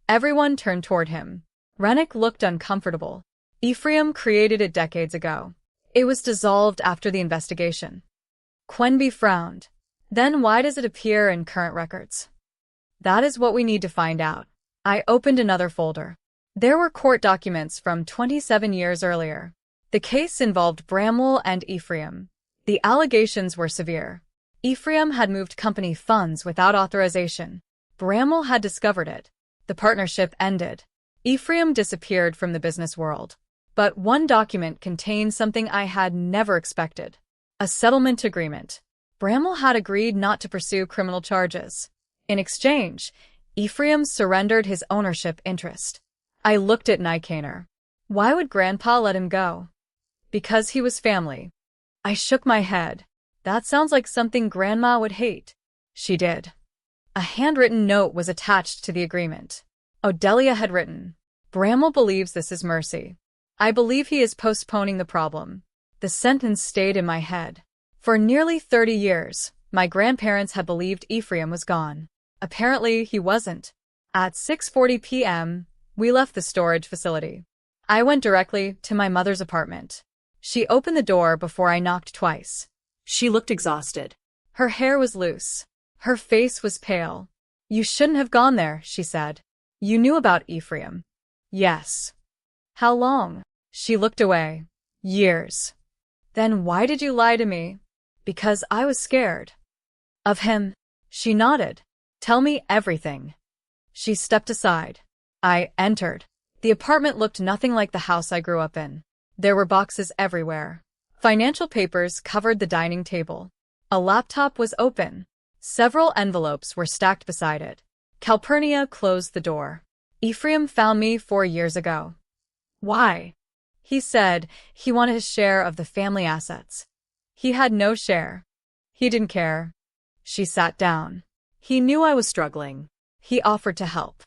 Speaker 1: Everyone turned toward him. Rennick looked uncomfortable. "Ephraim created it decades ago. It was dissolved after the investigation." Quenby frowned. "Then why does it appear in current records?" "That is what we need to find out." I opened another folder. There were court documents from 27 years earlier. The case involved Bramwell and Ephraim. The allegations were severe. Ephraim had moved company funds without authorization. Bramwell had discovered it. The partnership ended. Ephraim disappeared from the business world. But one document contained something I had never expected. A settlement agreement. Bramwell had agreed not to pursue criminal charges. In exchange, Ephraim surrendered his ownership interest. I looked at Nykaner. Why would Grandpa let him go? Because he was family. I shook my head. That sounds like something Grandma would hate. She did. A handwritten note was attached to the agreement. Odelia had written, "Bramwell believes this is mercy. I believe he is postponing the problem." The sentence stayed in my head. For nearly 30 years, my grandparents had believed Ephraim was gone. Apparently, he wasn't. At 6:40 p.m., we left the storage facility. I went directly to my mother's apartment. She opened the door before I knocked twice.
Speaker 2: She looked exhausted.
Speaker 1: Her hair was loose. Her face was pale. "You shouldn't have gone there," she said. "You knew about Ephraim." "Yes." "How long?" She looked away. "Years." "Then why did you lie to me?" "Because I was scared." "Of him?" She nodded. "Tell me everything." She stepped aside. I entered. The apartment looked nothing like the house I grew up in. There were boxes everywhere. Financial papers covered the dining table. A laptop was open. Several envelopes were stacked beside it. Calpurnia closed the door. "Ephraim found me 4 years ago."
Speaker 2: Why?
Speaker 1: He said he wanted his share of the family assets. He had no share. He didn't care. She sat down.
Speaker 2: He knew I was struggling.
Speaker 1: He offered to help.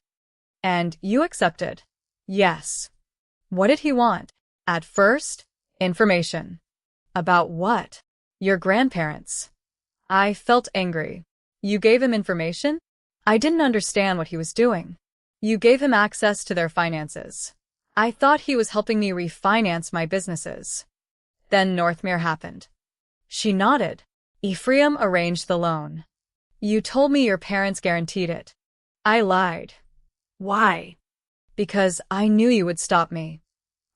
Speaker 1: "And you accepted?" "Yes." "What did he want?" "At first, information." "About what?" "Your grandparents." I felt angry. "You gave him information?" I didn't understand what he was doing. "You gave him access to their finances." I thought he was helping me refinance my businesses. Then Northmere happened. She nodded. "Ephraim arranged the loan." "You told me your parents guaranteed it." I lied.
Speaker 2: Why?
Speaker 1: "Because I knew you would stop me."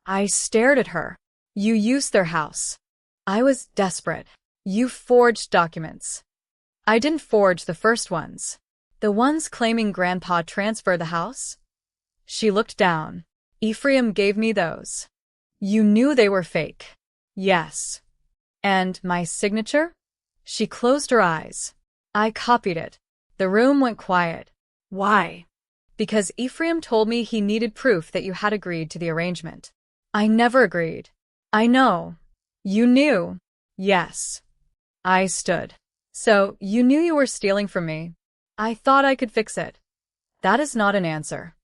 Speaker 1: I stared at her. "You used their house." I was desperate. "You forged documents." I didn't forge the first ones. The ones claiming Grandpa transferred the house? She looked down. "Ephraim gave me those." "You knew they were fake." "Yes." "And my signature?" She closed her eyes. I copied it. The room went quiet.
Speaker 2: Why?
Speaker 1: "Because Ephraim told me he needed proof that you had agreed to the arrangement." "I never agreed." "I know." "You knew." "Yes." I stood. "So, you knew you were stealing from me?" "I thought I could fix it." "That is not an answer."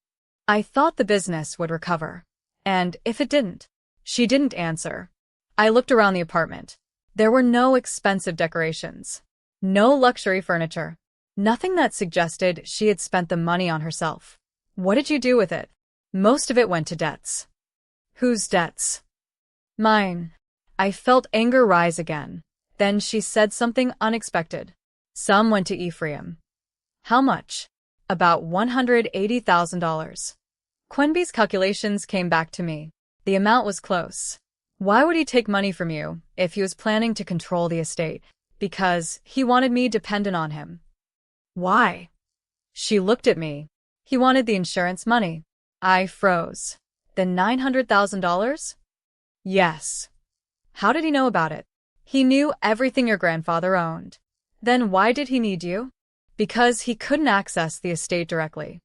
Speaker 1: "I thought the business would recover." "And if it didn't?" She didn't answer. I looked around the apartment. There were no expensive decorations. No luxury furniture. Nothing that suggested she had spent the money on herself. "What did you do with it?" "Most of it went to debts." "Whose debts?" "Mine." I felt anger rise again. Then she said something unexpected. "Some went to Ephraim." "How much?" "About $180,000. Quenby's calculations came back to me. The amount was close. "Why would he take money from you if he was planning to control the estate?" "Because he wanted me dependent on him." "Why?" She looked at me. "He wanted the insurance money." I froze. "The $900,000? "Yes." "How did he know about it?" "He knew everything your grandfather owned." "Then why did he need you?" "Because he couldn't access the estate directly."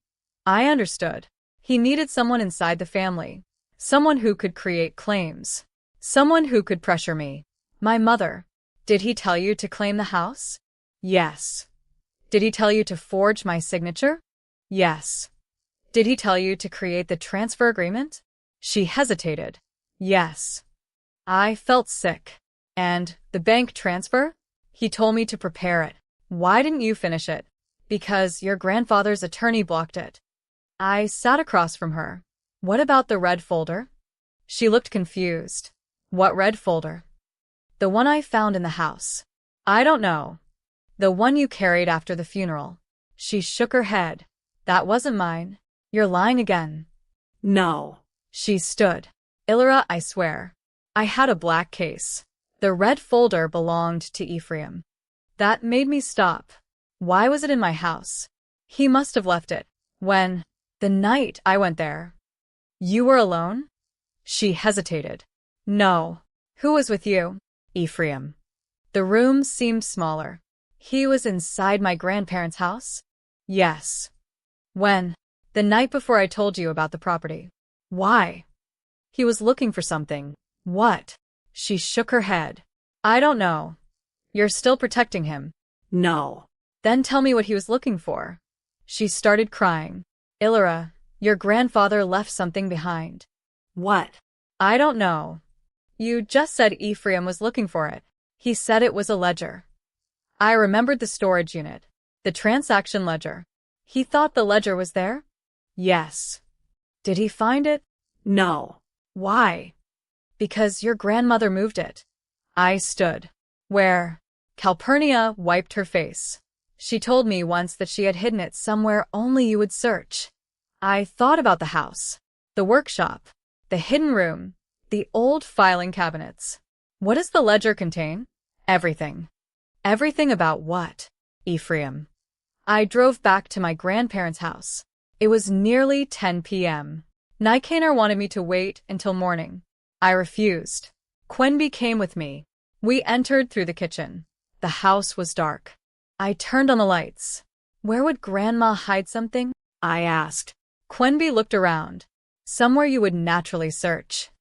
Speaker 1: I understood. He needed someone inside the family. Someone who could create claims. Someone who could pressure me. "My mother." "Did he tell you to claim the house?" "Yes." "Did he tell you to forge my signature?" "Yes." "Did he tell you to create the transfer agreement?" She hesitated. "Yes." I felt sick. "And the bank transfer?" "He told me to prepare it." "Why didn't you finish it?" "Because your grandfather's attorney blocked it." I sat across from her. "What about the red folder?" She looked confused. "What red folder?" "The one I found in the house." "I don't know." "The one you carried after the funeral." She shook her head. "That wasn't mine." "You're lying again."
Speaker 2: No.
Speaker 1: She stood. "Illyra, I swear. I had a black case. The red folder belonged to Ephraim." That made me stop. Why was it in my house? He must have left it. When? The night I went there. "You were alone?" She hesitated. "No." "Who was with you?" "Ephraim." The room seemed smaller. "He was inside my grandparents' house?" "Yes." "When?" "The night before I told you about the property." "Why?" "He was looking for something." "What?" She shook her head. "I don't know." "You're still protecting him?"
Speaker 2: No.
Speaker 1: "Then tell me what he was looking for." She started crying. "Illyra, your grandfather left something behind."
Speaker 2: What?
Speaker 1: "I don't know." "You just said Ephraim was looking for it." "He said it was a ledger." I remembered the storage unit. The transaction ledger. "He thought the ledger was there?"
Speaker 2: Yes.
Speaker 1: Did he find it?
Speaker 2: No. Why?
Speaker 1: Because your grandmother moved it. I stood. Where? Calpurnia wiped her face. She told me once that she had hidden it somewhere only you would search. I thought about the house, the workshop, the hidden room, the old filing cabinets. What does the ledger contain? Everything. Everything about what? Ephraim. I drove back to my grandparents' house. It was nearly 10 p.m. Nicanor wanted me to wait until morning. I refused. Quenby came with me. We entered through the kitchen. The house was dark. I turned on the lights. Where would Grandma hide something? I asked. Quenby looked around. Somewhere you would naturally search.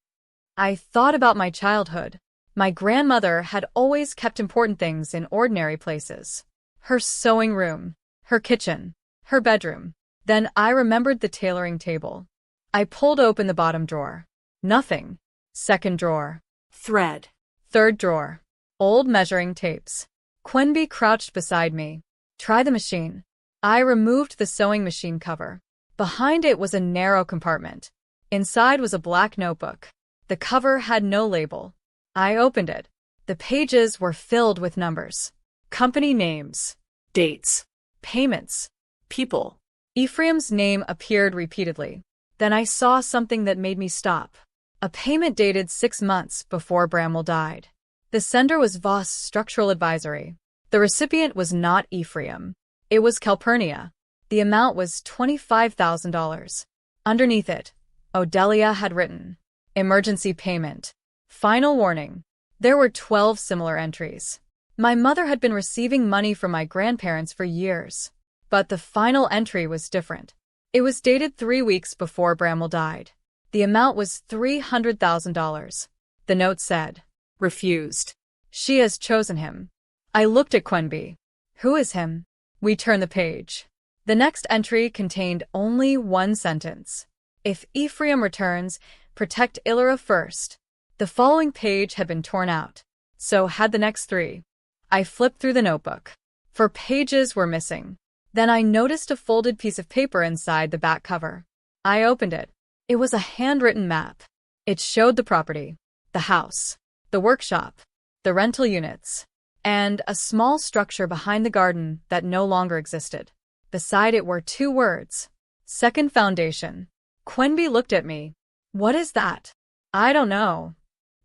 Speaker 1: I thought about my childhood. My grandmother had always kept important things in ordinary places. Her sewing room, her kitchen, her bedroom. Then I remembered the tailoring table. I pulled open the bottom drawer. Nothing. Second drawer.
Speaker 2: Thread.
Speaker 1: Third drawer. Old measuring tapes. Quenby crouched beside me. Try the machine. I removed the sewing machine cover. Behind it was a narrow compartment. Inside was a black notebook. The cover had no label. I opened it. The pages were filled with numbers. Company names.
Speaker 2: Dates.
Speaker 1: Payments.
Speaker 2: People.
Speaker 1: Ephraim's name appeared repeatedly. Then I saw something that made me stop. A payment dated 6 months before Bramwell died. The sender was Voss Structural Advisory. The recipient was not Ephraim. It was Calpurnia. The amount was $25,000. Underneath it, Odelia had written, "Emergency payment. Final warning." There were 12 similar entries. My mother had been receiving money from my grandparents for years. But the final entry was different. It was dated 3 weeks before Bramwell died. The amount was $300,000. The note said, "Refused. She has chosen him." I looked at Quenby. "Who is him?" We turned the page. The next entry contained only one sentence. "If Ephraim returns, protect Illyra first." The following page had been torn out. So had the next 3. I flipped through the notebook. 4 pages were missing. Then I noticed a folded piece of paper inside the back cover. I opened it. It was a handwritten map. It showed the property, the house, the workshop, the rental units, and a small structure behind the garden that no longer existed. Beside it were 2 words. Second foundation. Quenby looked at me. "What is that?" "I don't know."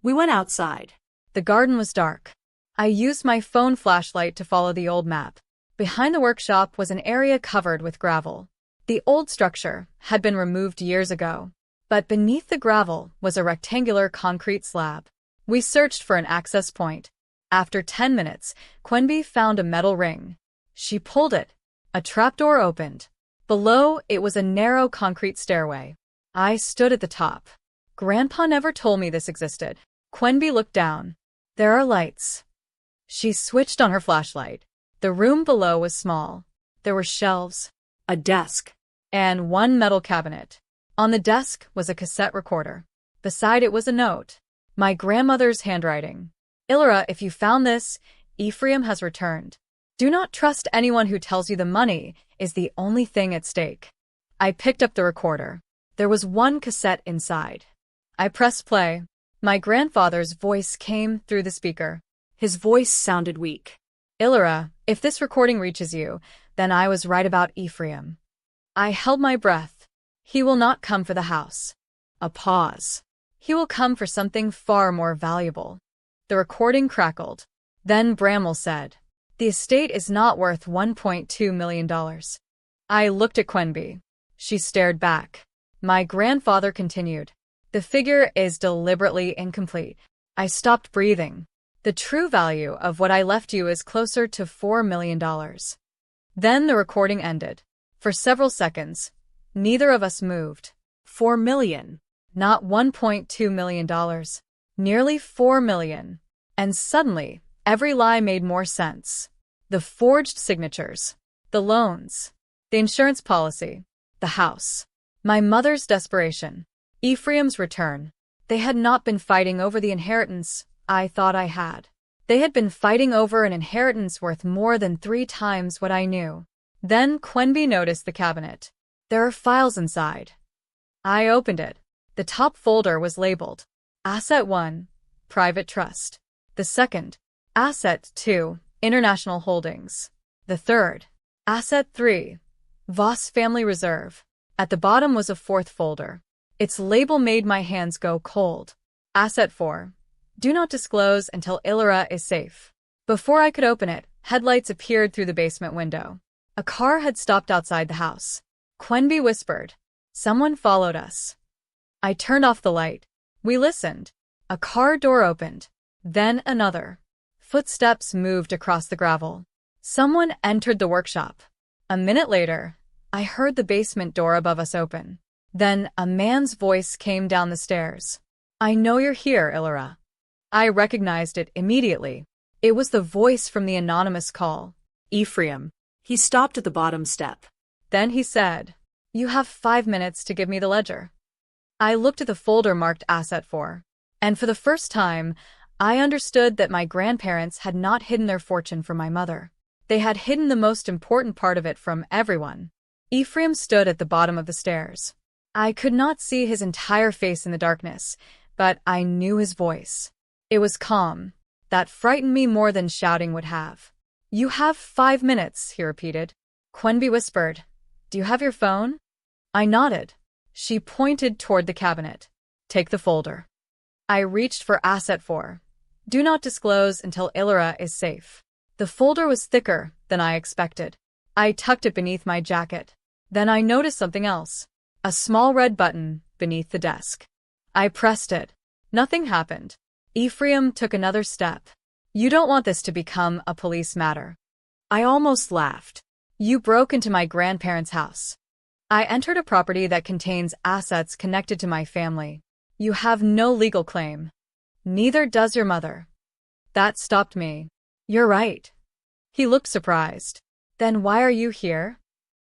Speaker 2: We went outside.
Speaker 1: The garden was dark. I used my phone flashlight to follow the old map. Behind the workshop was an area covered with gravel. The old structure had been removed years ago, but beneath the gravel was a rectangular concrete slab. We searched for an access point. After 10 minutes, Quenby found a metal ring. She pulled it. A trapdoor opened. Below, it was a narrow concrete stairway. I stood at the top. Grandpa never told me this existed. Quenby looked down. "There are lights." She switched on her flashlight. The room below was small. There were shelves,
Speaker 2: A desk.
Speaker 1: and one metal cabinet. On the desk was a cassette recorder. Beside it was a note. My grandmother's handwriting. "Illyra, if you found this, Ephraim has returned. Do not trust anyone who tells you the money is the only thing at stake." I picked up the recorder. There was one cassette inside. I pressed play. My grandfather's voice came through the speaker.
Speaker 2: His voice sounded weak.
Speaker 1: "Illyra, if this recording reaches you, then I was right about Ephraim." I held my breath. "He will not come for the house." A pause. "He will come for something far more valuable." The recording crackled. Then Bramwell said, "The estate is not worth $1.2 million. I looked at Quenby. She stared back. My grandfather continued, "The figure is deliberately incomplete." I stopped breathing. "The true value of what I left you is closer to $4 million. Then the recording ended. For several seconds, neither of us moved.
Speaker 2: $4 million.
Speaker 1: Not $1.2 million. Nearly $4 million. And suddenly, every lie made more sense. The forged signatures, the loans, the insurance policy, the house. My mother's desperation. Ephraim's return. They had not been fighting over the inheritance I thought I had. They had been fighting over an inheritance worth more than 3 times what I knew. Then Quenby noticed the cabinet. There are files inside. I opened it. The top folder was labeled Asset 1, Private Trust. The second, Asset 2, International Holdings. The third, Asset 3, Voss Family Reserve. At the bottom was a fourth folder. Its label made my hands go cold. Asset 4, Do not disclose until Illyra is safe. Before I could open it, headlights appeared through the basement window. A car had stopped outside the house. Quenby whispered, "Someone followed us." I turned off the light. We listened. A car door opened. Then another. Footsteps moved across the gravel. Someone entered the workshop. A minute later, I heard the basement door above us open. Then a man's voice came down the stairs. "I know you're here, Illyra." I recognized it immediately. It was the voice from the anonymous call.
Speaker 2: Ephraim. He stopped at the bottom step.
Speaker 1: Then he said, "You have 5 minutes to give me the ledger." I looked at the folder marked Asset 4, and for the first time, I understood that my grandparents had not hidden their fortune from my mother. They had hidden the most important part of it from everyone. Ephraim stood at the bottom of the stairs. I could not see his entire face in the darkness, but I knew his voice. It was calm. That frightened me more than shouting would have. "You have 5 minutes," he repeated. Quenby whispered, "Do you have your phone?" I nodded. She pointed toward the cabinet. "Take the folder." I reached for Asset 4. "Do not disclose until Illyra is safe." The folder was thicker than I expected. I tucked it beneath my jacket. Then I noticed something else. A small red button beneath the desk. I pressed it. Nothing happened. Ephraim took another step. "You don't want this to become a police matter." I almost laughed. "You broke into my grandparents' house. I entered a property that contains assets connected to my family. You have no legal claim. Neither does your mother." That stopped me. "You're right." He looked surprised. "Then why are you here?"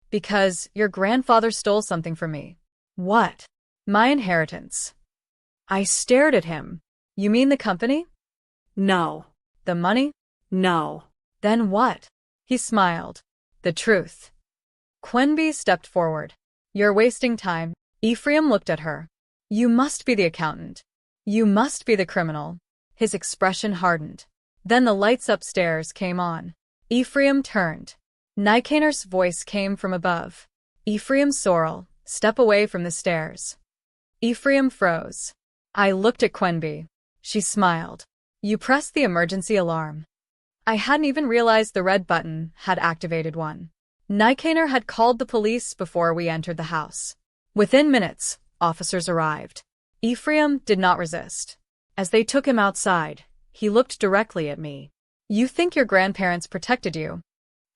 Speaker 1: "Because your grandfather stole something from me." "What?" "My inheritance." I stared at him. "You mean the company?"
Speaker 2: No.
Speaker 1: "The money?"
Speaker 2: No.
Speaker 1: "Then what?" He smiled. "The truth." Quenby stepped forward. "You're wasting time." Ephraim looked at her. "You must be the accountant. You must be the criminal." His expression hardened. Then the lights upstairs came on. Ephraim turned. Nikanor's voice came from above. "Ephraim Sorrel, step away from the stairs." Ephraim froze. I looked at Quenby. She smiled. "You pressed the emergency alarm." I hadn't even realized the red button had activated one. Nikanor had called the police before we entered the house. Within minutes, officers arrived. Ephraim did not resist. As they took him outside, he looked directly at me. "You think your grandparents protected you?"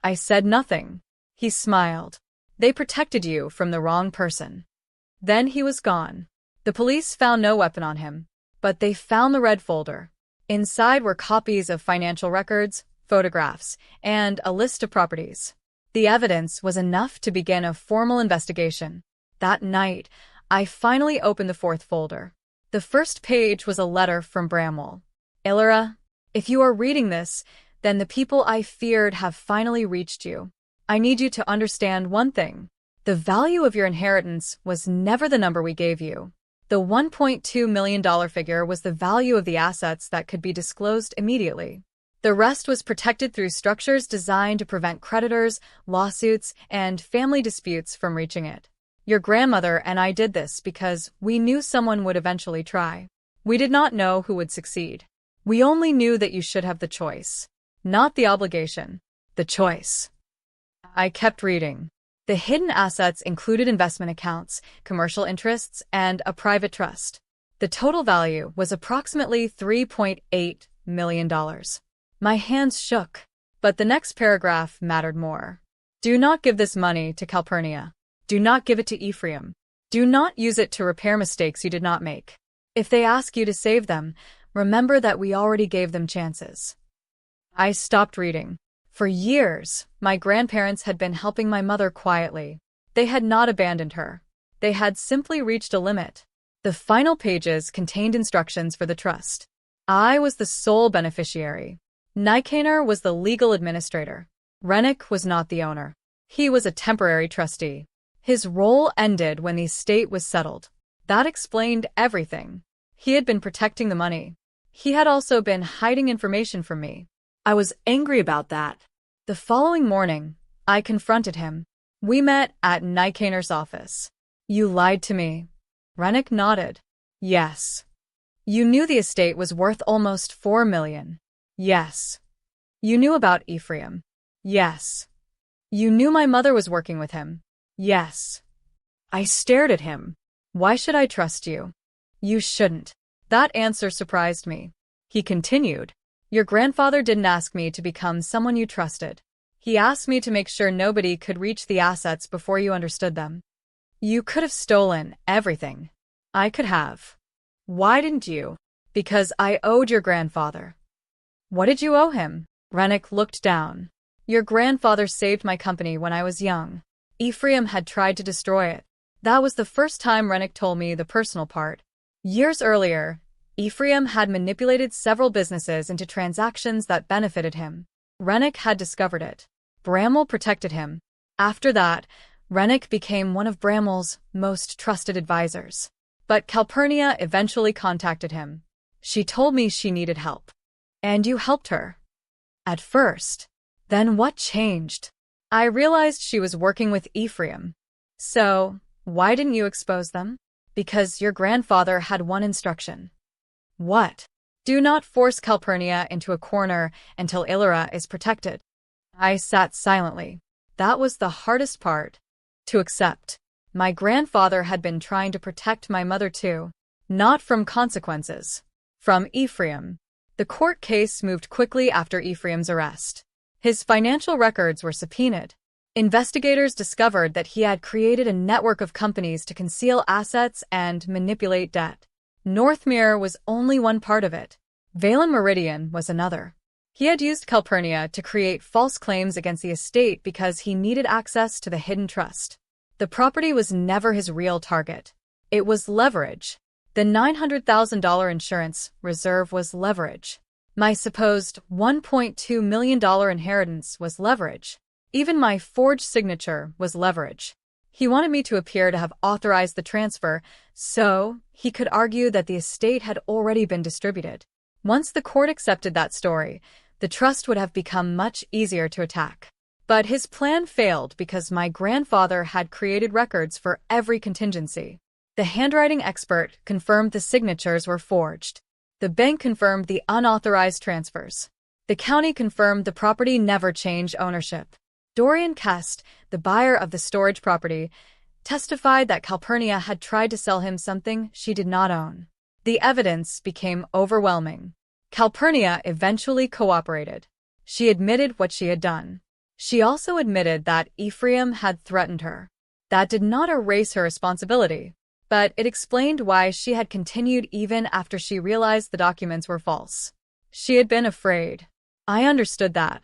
Speaker 1: I said nothing. He smiled. "They protected you from the wrong person." Then he was gone. The police found no weapon on him, but they found the red folder. Inside were copies of financial records, photographs, and a list of properties. The evidence was enough to begin a formal investigation. That night, I finally opened the fourth folder. The first page was a letter from Bramwell. "Illyra, if you are reading this, then the people I feared have finally reached you. I need you to understand one thing. The value of your inheritance was never the number we gave you. The $1.2 million figure was the value of the assets that could be disclosed immediately. The rest was protected through structures designed to prevent creditors, lawsuits, and family disputes from reaching it. Your grandmother and I did this because we knew someone would eventually try. We did not know who would succeed. We only knew that you should have the choice. Not the obligation. The choice." I kept reading. The hidden assets included investment accounts, commercial interests, and a private trust. The total value was approximately $3.8 million. My hands shook. But the next paragraph mattered more. "Do not give this money to Calpurnia. Do not give it to Ephraim. Do not use it to repair mistakes you did not make. If they ask you to save them, remember that we already gave them chances." I stopped reading. For years, my grandparents had been helping my mother quietly. They had not abandoned her. They had simply reached a limit. The final pages contained instructions for the trust. I was the sole beneficiary. Nikanor was the legal administrator. Rennick was not the owner. He was a temporary trustee. His role ended when the estate was settled. That explained everything. He had been protecting the money. He had also been hiding information from me.
Speaker 2: I was angry about that.
Speaker 1: The following morning, I confronted him. We met at Nikanor's office. You lied to me. Rennick nodded. Yes. You knew the estate was worth almost 4 million. Yes. You knew about Ephraim. Yes. You knew my mother was working with him. Yes. I stared at him. Why should I trust you? You shouldn't. That answer surprised me. He continued. Your grandfather didn't ask me to become someone you trusted. He asked me to make sure nobody could reach the assets before you understood them. You could have stolen everything. I could have. Why didn't you? Because I owed your grandfather. What did you owe him? Rennick looked down. Your grandfather saved my company when I was young. Ephraim had tried to destroy it. That was the first time Rennick told me the personal part. Years earlier, Ephraim had manipulated several businesses into transactions that benefited him. Rennick had discovered it. Bramwell protected him. After that, Rennick became one of Bramwell's most trusted advisors. But Calpurnia eventually contacted him. She told me she needed help. And you helped her. At first. Then what changed? I realized she was working with Ephraim. So, why didn't you expose them? Because your grandfather had one instruction. What? Do not force Calpurnia into a corner until Illyra is protected. I sat silently. That was the hardest part. To accept. My grandfather had been trying to protect my mother too. Not from consequences. From Ephraim. The court case moved quickly after Ephraim's arrest. His financial records were subpoenaed. Investigators discovered that he had created a network of companies to conceal assets and manipulate debt. Northmere was only one part of it. Valen Meridian was another. He had used Calpurnia to create false claims against the estate because he needed access to the hidden trust. The property was never his real target. It was leverage. The $900,000 insurance reserve was leverage. My supposed $1.2 million inheritance was leverage. Even my forged signature was leverage. He wanted me to appear to have authorized the transfer, so he could argue that the estate had already been distributed. Once the court accepted that story, the trust would have become much easier to attack. But his plan failed because my grandfather had created records for every contingency. The handwriting expert confirmed the signatures were forged. The bank confirmed the unauthorized transfers. The county confirmed the property never changed ownership. Dorian Kest, the buyer of the storage property, testified that Calpurnia had tried to sell him something she did not own. The evidence became overwhelming. Calpurnia eventually cooperated. She admitted what she had done. She also admitted that Ephraim had threatened her. That did not erase her responsibility, but it explained why she had continued even after she realized the documents were false. She had been afraid. I understood that.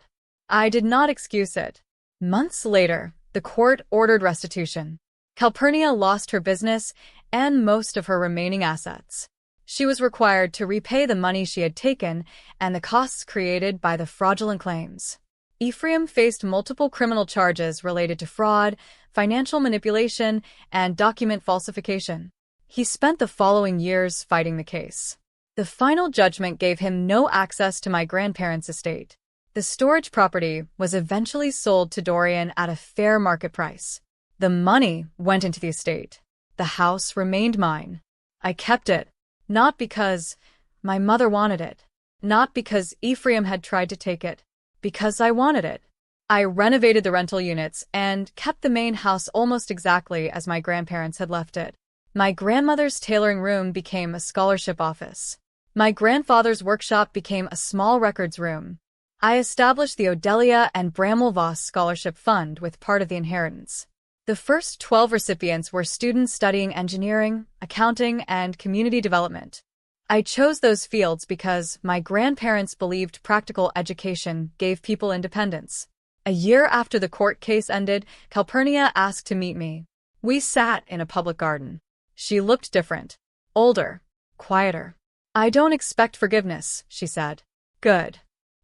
Speaker 1: I did not excuse it. Months later, the court ordered restitution. Calpurnia lost her business and most of her remaining assets. She was required to repay the money she had taken and the costs created by the fraudulent claims. Ephraim faced multiple criminal charges related to fraud, financial manipulation, and document falsification. He spent the following years fighting the case. The final judgment gave him no access to my grandparents' estate. The storage property was eventually sold to Dorian at a fair market price. The money went into the estate. The house remained mine. I kept it, not because my mother wanted it, not because Ephraim had tried to take it, because I wanted it. I renovated the rental units and kept the main house almost exactly as my grandparents had left it. My grandmother's tailoring room became a scholarship office. My grandfather's workshop became a small records room. I established the Odelia and Bramwell Voss Scholarship Fund with part of the inheritance. The first 12 recipients were students studying engineering, accounting, and community development. I chose those fields because my grandparents believed practical education gave people independence. A year after the court case ended, Calpurnia asked to meet me. We sat in a public garden. She looked different. Older. Quieter. I don't expect forgiveness, she said. Good.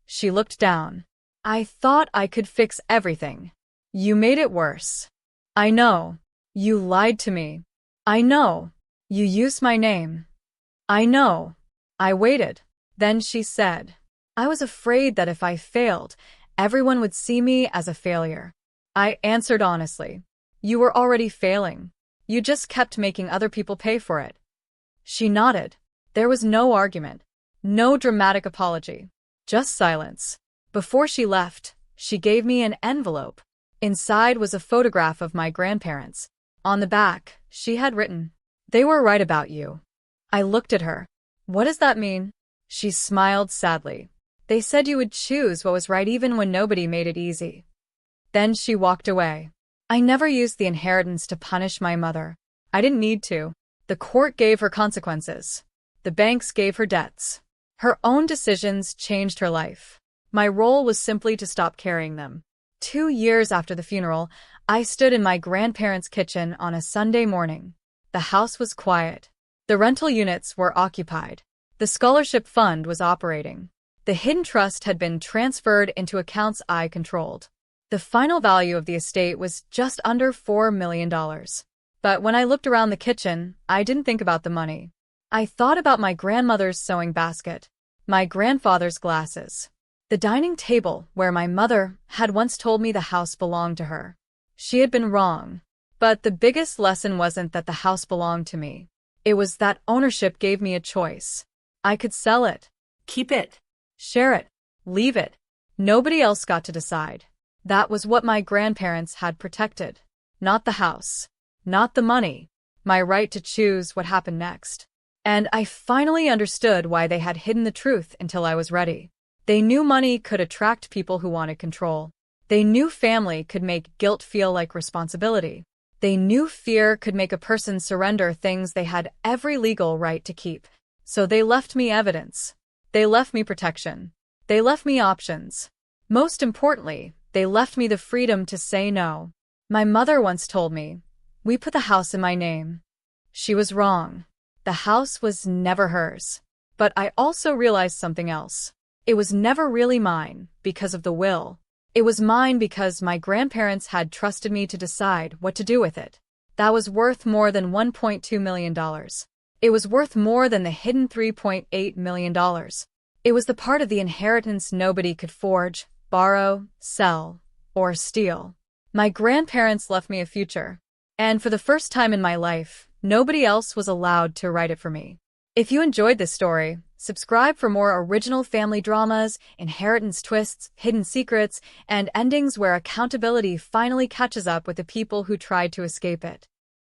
Speaker 1: She looked down. I thought I could fix everything. You made it worse. I know. You lied to me. I know. You used my name. I know. I waited. Then she said, I was afraid that if I failed, everyone would see me as a failure. I answered honestly. You were already failing. You just kept making other people pay for it. She nodded. There was no argument. No dramatic apology. Just silence. Before she left, she gave me an envelope. Inside was a photograph of my grandparents. On the back, she had written, They were right about you. I looked at her. What does that mean? She smiled sadly. They said you would choose what was right even when nobody made it easy. Then she walked away. I never used the inheritance to punish my mother. I didn't need to. The court gave her consequences. The banks gave her debts. Her own decisions changed her life. My role was simply to stop carrying them. 2 years after the funeral, I stood in my grandparents' kitchen on a Sunday morning. The house was quiet. The rental units were occupied. The scholarship fund was operating. The hidden trust had been transferred into accounts I controlled. The final value of the estate was just under $4 million. But when I looked around the kitchen, I didn't think about the money. I thought about my grandmother's sewing basket, my grandfather's glasses, the dining table where my mother had once told me the house belonged to her. She had been wrong. But the biggest lesson wasn't that the house belonged to me. It was that ownership gave me a choice. I could sell it,
Speaker 2: Keep it.
Speaker 1: share it, leave it. Nobody else got to decide. That was what my grandparents had protected. Not the house. Not the money. My right to choose what happened next. And I finally understood why they had hidden the truth until I was ready. They knew money could attract people who wanted control. They knew family could make guilt feel like responsibility. They knew fear could make a person surrender things they had every legal right to keep. So they left me evidence. They left me protection. They left me options. Most importantly, they left me the freedom to say no. My mother once told me, we put the house in my name. She was wrong. The house was never hers. But I also realized something else. It was never really mine because of the will. It was mine because my grandparents had trusted me to decide what to do with it. That was worth more than $1.2 million. It was worth more than the hidden $3.8 million. It was the part of the inheritance nobody could forge, borrow, sell, or steal. My grandparents left me a future. And for the first time in my life, nobody else was allowed to write it for me. If you enjoyed this story, subscribe for more original family dramas, inheritance twists, hidden secrets, and endings where accountability finally catches up with the people who tried to escape it.